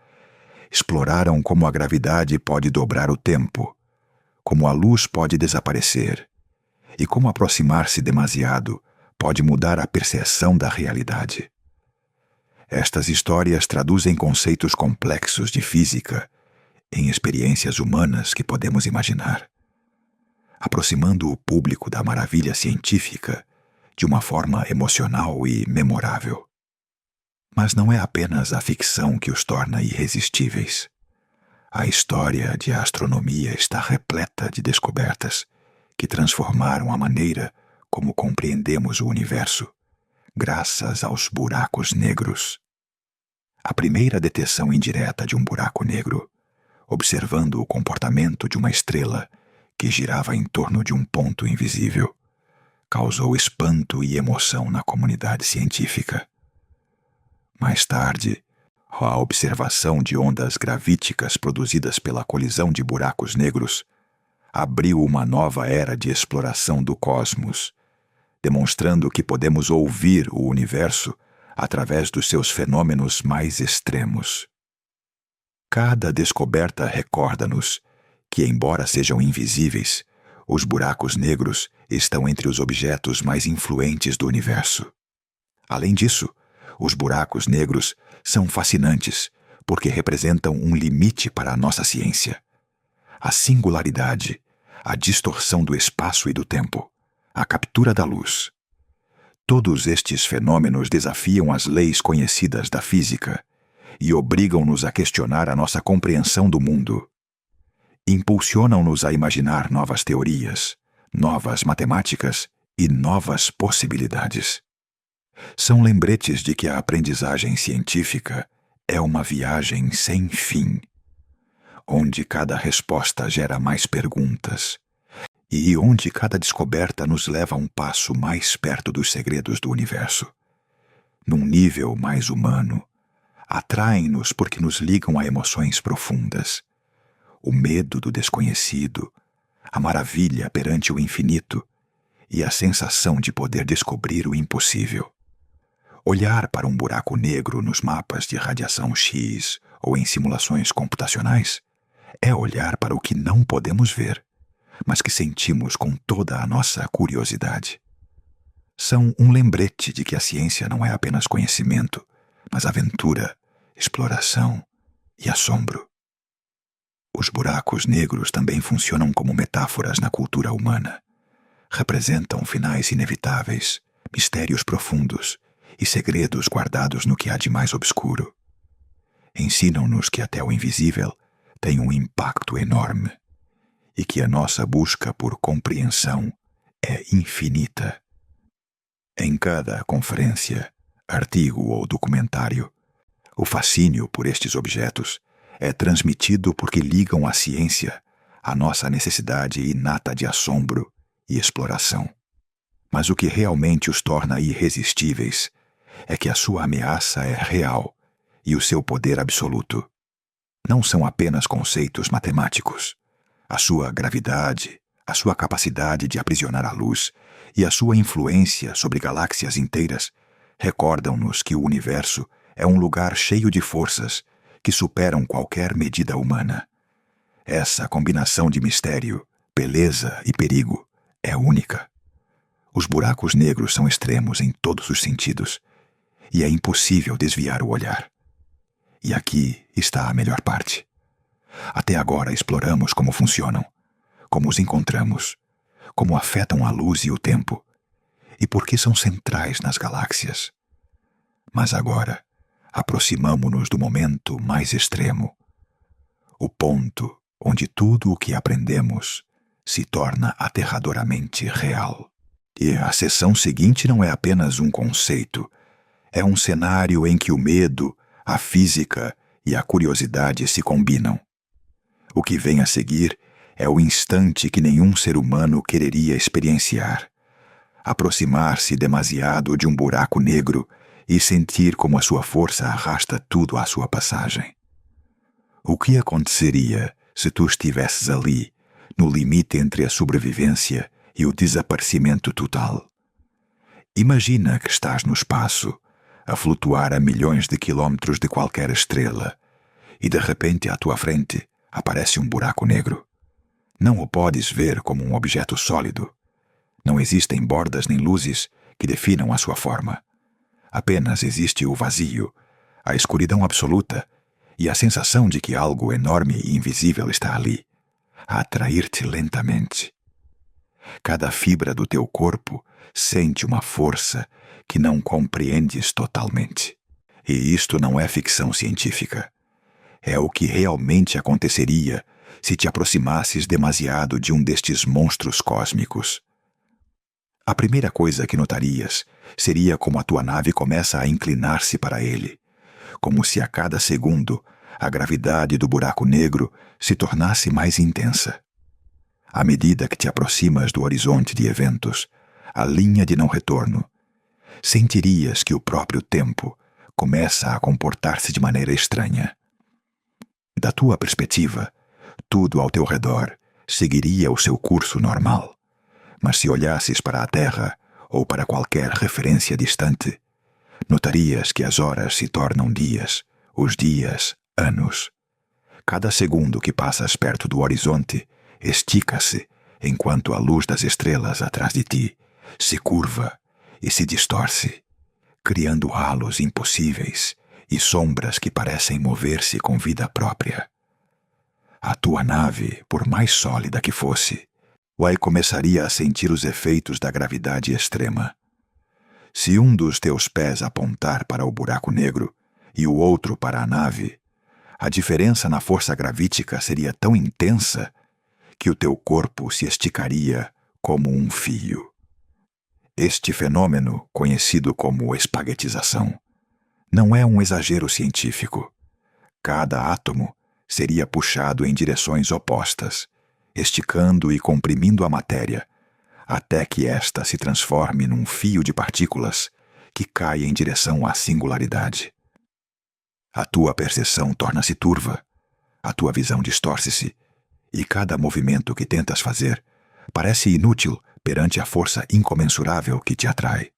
exploraram como a gravidade pode dobrar o tempo, como a luz pode desaparecer e como aproximar-se demasiado pode mudar a percepção da realidade. Estas histórias traduzem conceitos complexos de física em experiências humanas que podemos imaginar, aproximando o público da maravilha científica de uma forma emocional e memorável. Mas não é apenas a ficção que os torna irresistíveis. A história de astronomia está repleta de descobertas que transformaram a maneira como compreendemos o universo, graças aos buracos negros. A primeira detecção indireta de um buraco negro, observando o comportamento de uma estrela que girava em torno de um ponto invisível, causou espanto e emoção na comunidade científica. Mais tarde, a observação de ondas gravíticas produzidas pela colisão de buracos negros abriu uma nova era de exploração do cosmos, demonstrando que podemos ouvir o universo através dos seus fenômenos mais extremos. Cada descoberta recorda-nos que, embora sejam invisíveis, os buracos negros estão entre os objetos mais influentes do universo. Além disso, os buracos negros são fascinantes porque representam um limite para a nossa ciência. A singularidade, a distorção do espaço e do tempo, a captura da luz. Todos estes fenômenos desafiam as leis conhecidas da física e obrigam-nos a questionar a nossa compreensão do mundo. Impulsionam-nos a imaginar novas teorias, novas matemáticas e novas possibilidades. São lembretes de que a aprendizagem científica é uma viagem sem fim, onde cada resposta gera mais perguntas e onde cada descoberta nos leva um passo mais perto dos segredos do universo. Num nível mais humano, atraem-nos porque nos ligam a emoções profundas, o medo do desconhecido, a maravilha perante o infinito e a sensação de poder descobrir o impossível. Olhar para um buraco negro nos mapas de radiação X ou em simulações computacionais é olhar para o que não podemos ver, mas que sentimos com toda a nossa curiosidade. São um lembrete de que a ciência não é apenas conhecimento, mas aventura, exploração e assombro. Os buracos negros também funcionam como metáforas na cultura humana. Representam finais inevitáveis, mistérios profundos e segredos guardados no que há de mais obscuro. Ensinam-nos que até o invisível tem um impacto enorme e que a nossa busca por compreensão é infinita. Em cada conferência, artigo ou documentário, o fascínio por estes objetos é transmitido porque ligam a ciência a nossa necessidade inata de assombro e exploração. Mas o que realmente os torna irresistíveis é que a sua ameaça é real e o seu poder absoluto. Não são apenas conceitos matemáticos. A sua gravidade, a sua capacidade de aprisionar a luz e a sua influência sobre galáxias inteiras recordam-nos que o universo é um lugar cheio de forças que superam qualquer medida humana. Essa combinação de mistério, beleza e perigo é única. Os buracos negros são extremos em todos os sentidos e é impossível desviar o olhar. E aqui está a melhor parte. Até agora exploramos como funcionam, como os encontramos, como afetam a luz e o tempo, e por que são centrais nas galáxias. Mas agora, aproximamo-nos do momento mais extremo, o ponto onde tudo o que aprendemos se torna aterradoramente real. E a sessão seguinte não é apenas um conceito, é um cenário em que o medo, a física e a curiosidade se combinam. O que vem a seguir é o instante que nenhum ser humano quereria experienciar. Aproximar-se demasiado de um buraco negro e sentir como a sua força arrasta tudo à sua passagem. O que aconteceria se tu estivesses ali, no limite entre a sobrevivência e o desaparecimento total? Imagina que estás no espaço, a flutuar a milhões de quilômetros de qualquer estrela, e de repente à tua frente aparece um buraco negro. Não o podes ver como um objeto sólido. Não existem bordas nem luzes que definam a sua forma. Apenas existe o vazio, a escuridão absoluta e a sensação de que algo enorme e invisível está ali, a atrair-te lentamente. Cada fibra do teu corpo sente uma força que não compreendes totalmente. E isto não é ficção científica. É o que realmente aconteceria se te aproximasses demasiado de um destes monstros cósmicos. A primeira coisa que notarias seria como a tua nave começa a inclinar-se para ele, como se a cada segundo a gravidade do buraco negro se tornasse mais intensa. À medida que te aproximas do horizonte de eventos, a linha de não retorno, sentirias que o próprio tempo começa a comportar-se de maneira estranha. Da tua perspectiva, tudo ao teu redor seguiria o seu curso normal, mas se olhasses para a Terra ou para qualquer referência distante, notarias que as horas se tornam dias, os dias, anos. Cada segundo que passas perto do horizonte estica-se, enquanto a luz das estrelas atrás de ti se curva e se distorce, criando halos impossíveis e sombras que parecem mover-se com vida própria. A tua nave, por mais sólida que fosse, começaria a sentir os efeitos da gravidade extrema. Se um dos teus pés apontar para o buraco negro e o outro para a nave, a diferença na força gravítica seria tão intensa que o teu corpo se esticaria como um fio. Este fenômeno, conhecido como espaguetização, não é um exagero científico. Cada átomo seria puxado em direções opostas, esticando e comprimindo a matéria, até que esta se transforme num fio de partículas que cai em direção à singularidade. A tua percepção torna-se turva, a tua visão distorce-se, e cada movimento que tentas fazer parece inútil perante a força incomensurável que te atrai.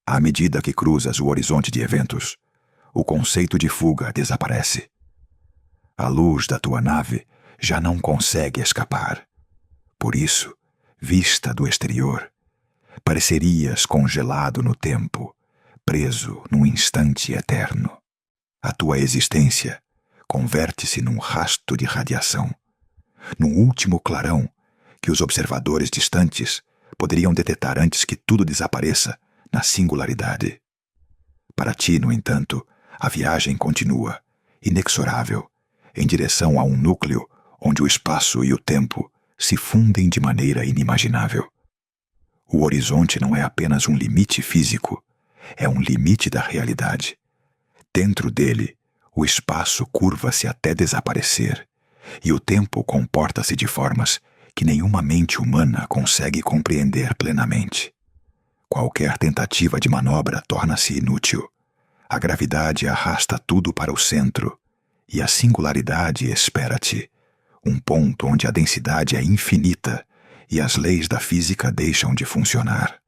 À medida que cruzas o horizonte de eventos, o conceito de fuga desaparece. A luz da tua nave já não consegue escapar. Por isso, vista do exterior, parecerias congelado no tempo, preso num instante eterno. A tua existência converte-se num rasto de radiação, num último clarão que os observadores distantes poderiam detectar antes que tudo desapareça na singularidade. Para ti, no entanto, a viagem continua, inexorável, em direção a um núcleo onde o espaço e o tempo se fundem de maneira inimaginável. O horizonte não é apenas um limite físico, é um limite da realidade. Dentro dele, o espaço curva-se até desaparecer, e o tempo comporta-se de formas que nenhuma mente humana consegue compreender plenamente. Qualquer tentativa de manobra torna-se inútil. A gravidade arrasta tudo para o centro, e a singularidade espera-te, um ponto onde a densidade é infinita e as leis da física deixam de funcionar.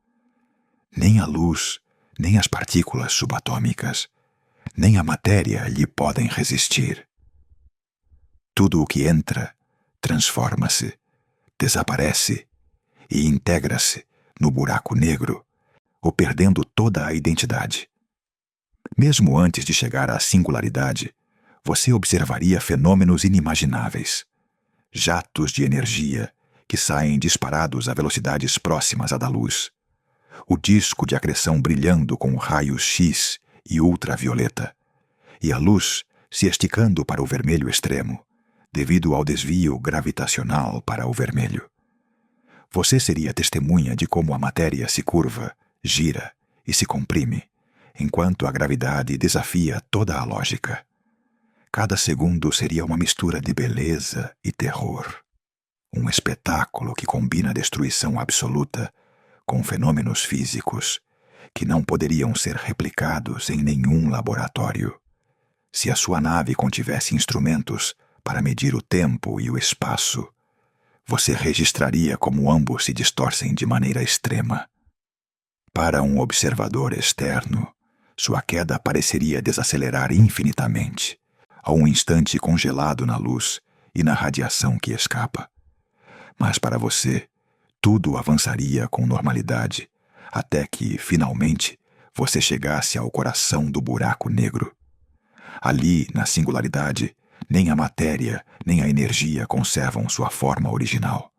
Nem a luz, nem as partículas subatômicas, nem a matéria lhe podem resistir. Tudo o que entra transforma-se, desaparece e integra-se no buraco negro, ou perdendo toda a identidade. Mesmo antes de chegar à singularidade, você observaria fenômenos inimagináveis. Jatos de energia que saem disparados a velocidades próximas à da luz. O disco de acreção brilhando com raios X e ultravioleta. E a luz se esticando para o vermelho extremo, devido ao desvio gravitacional para o vermelho. Você seria testemunha de como a matéria se curva, gira e se comprime, enquanto a gravidade desafia toda a lógica. Cada segundo seria uma mistura de beleza e terror. Um espetáculo que combina destruição absoluta com fenômenos físicos que não poderiam ser replicados em nenhum laboratório. Se a sua nave contivesse instrumentos para medir o tempo e o espaço, você registraria como ambos se distorcem de maneira extrema. Para um observador externo, sua queda pareceria desacelerar infinitamente, a um instante congelado na luz e na radiação que escapa. Mas para você, tudo avançaria com normalidade, até que, finalmente, você chegasse ao coração do buraco negro. Ali, na singularidade, nem a matéria, nem a energia conservam sua forma original.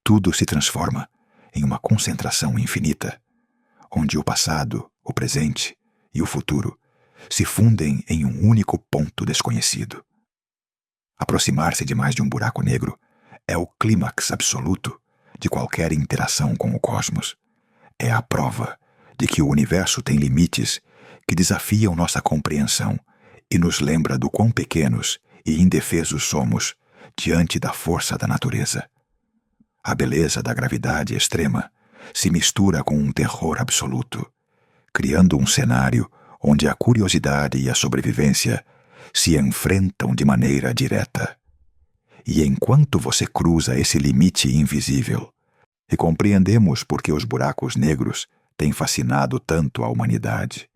Tudo se transforma em uma concentração infinita, onde o passado, o presente e o futuro se fundem em um único ponto desconhecido. Aproximar-se demais de um buraco negro é o clímax absoluto de qualquer interação com o cosmos. É a prova de que o universo tem limites que desafiam nossa compreensão e nos lembra do quão pequenos e indefesos somos diante da força da natureza. A beleza da gravidade extrema se mistura com um terror absoluto, criando um cenário onde a curiosidade e a sobrevivência se enfrentam de maneira direta. E enquanto você cruza esse limite invisível, e compreendemos por que os buracos negros têm fascinado tanto a humanidade.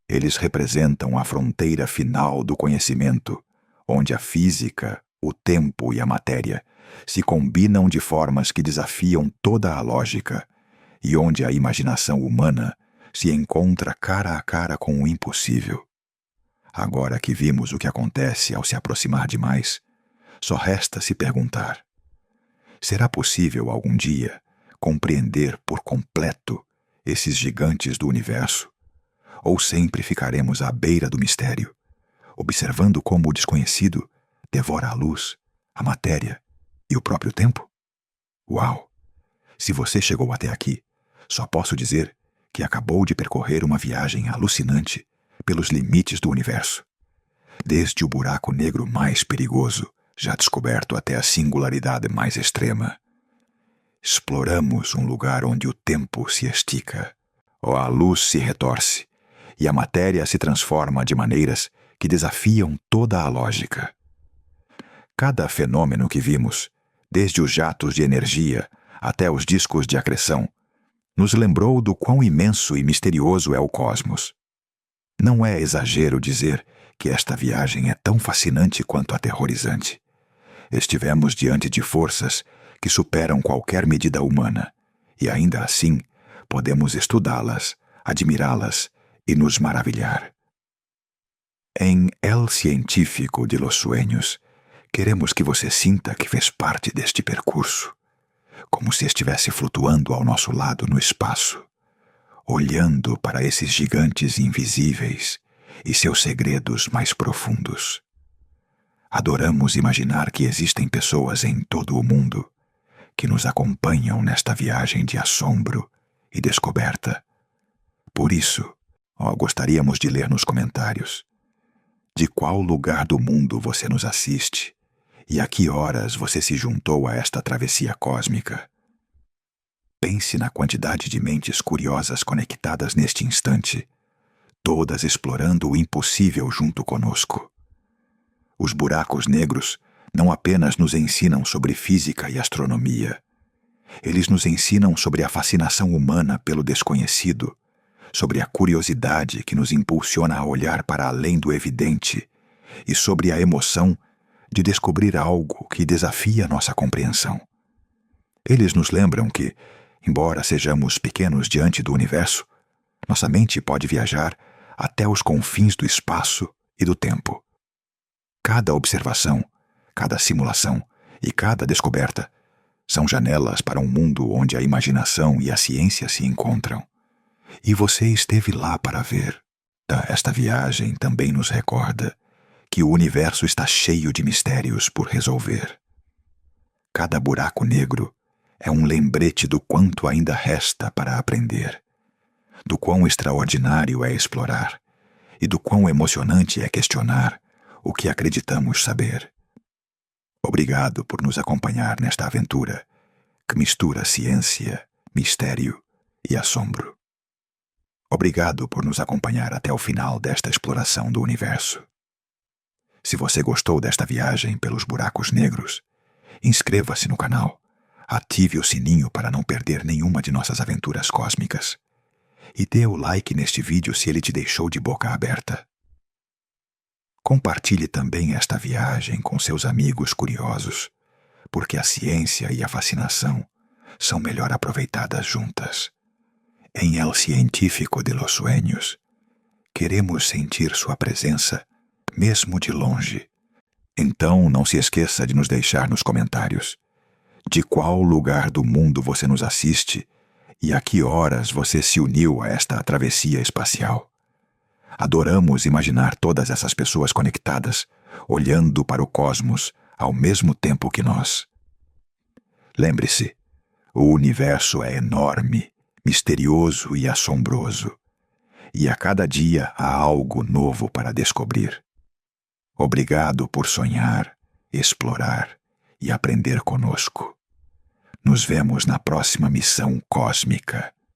Eles representam a fronteira final do conhecimento, onde a física, o tempo e a matéria se combinam de formas que desafiam toda a lógica, e onde a imaginação humana se encontra cara a cara com o impossível. Agora que vimos o que acontece ao se aproximar demais, só resta se perguntar: será possível algum dia compreender por completo esses gigantes do universo? Ou sempre ficaremos à beira do mistério, observando como o desconhecido devora a luz, a matéria e o próprio tempo? Uau! Se você chegou até aqui, só posso dizer que acabou de percorrer uma viagem alucinante pelos limites do universo. Desde o buraco negro mais perigoso, já descoberto, até a singularidade mais extrema. Exploramos um lugar onde o tempo se estica, a luz se retorce e a matéria se transforma de maneiras que desafiam toda a lógica. Cada fenômeno que vimos, desde os jatos de energia até os discos de acreção, nos lembrou do quão imenso e misterioso é o cosmos. Não é exagero dizer que esta viagem é tão fascinante quanto aterrorizante. Estivemos diante de forças que superam qualquer medida humana, e ainda assim podemos estudá-las, admirá-las e nos maravilhar. Em El Científico de los Sueños, queremos que você sinta que fez parte deste percurso, como se estivesse flutuando ao nosso lado no espaço, olhando para esses gigantes invisíveis e seus segredos mais profundos. Adoramos imaginar que existem pessoas em todo o mundo que nos acompanham nesta viagem de assombro e descoberta. Por isso, gostaríamos de ler nos comentários de qual lugar do mundo você nos assiste E a que horas você se juntou a esta travessia cósmica? Pense na quantidade de mentes curiosas conectadas neste instante, todas explorando o impossível junto conosco. Os buracos negros não apenas nos ensinam sobre física e astronomia. Eles nos ensinam sobre a fascinação humana pelo desconhecido, sobre a curiosidade que nos impulsiona a olhar para além do evidente e sobre a emoção de descobrir algo que desafia nossa compreensão. Eles nos lembram que, embora sejamos pequenos diante do universo, nossa mente pode viajar até os confins do espaço e do tempo. Cada observação, cada simulação e cada descoberta são janelas para um mundo onde a imaginação e a ciência se encontram. E você esteve lá para ver. Esta viagem também nos recorda que o universo está cheio de mistérios por resolver. Cada buraco negro é um lembrete do quanto ainda resta para aprender, do quão extraordinário é explorar e do quão emocionante é questionar o que acreditamos saber. Obrigado por nos acompanhar nesta aventura que mistura ciência, mistério e assombro. Obrigado por nos acompanhar até o final desta exploração do universo. Se você gostou desta viagem pelos buracos negros, inscreva-se no canal, ative o sininho para não perder nenhuma de nossas aventuras cósmicas e dê o like neste vídeo se ele te deixou de boca aberta. Compartilhe também esta viagem com seus amigos curiosos, porque a ciência e a fascinação são melhor aproveitadas juntas. Em El Científico de los Sueños, queremos sentir sua presença, mesmo de longe. Então não se esqueça de nos deixar nos comentários de qual lugar do mundo você nos assiste e a que horas você se uniu a esta travessia espacial. Adoramos imaginar todas essas pessoas conectadas, olhando para o cosmos ao mesmo tempo que nós. Lembre-se, o universo é enorme, misterioso e assombroso, e a cada dia há algo novo para descobrir. Obrigado por sonhar, explorar e aprender conosco. Nos vemos na próxima missão cósmica.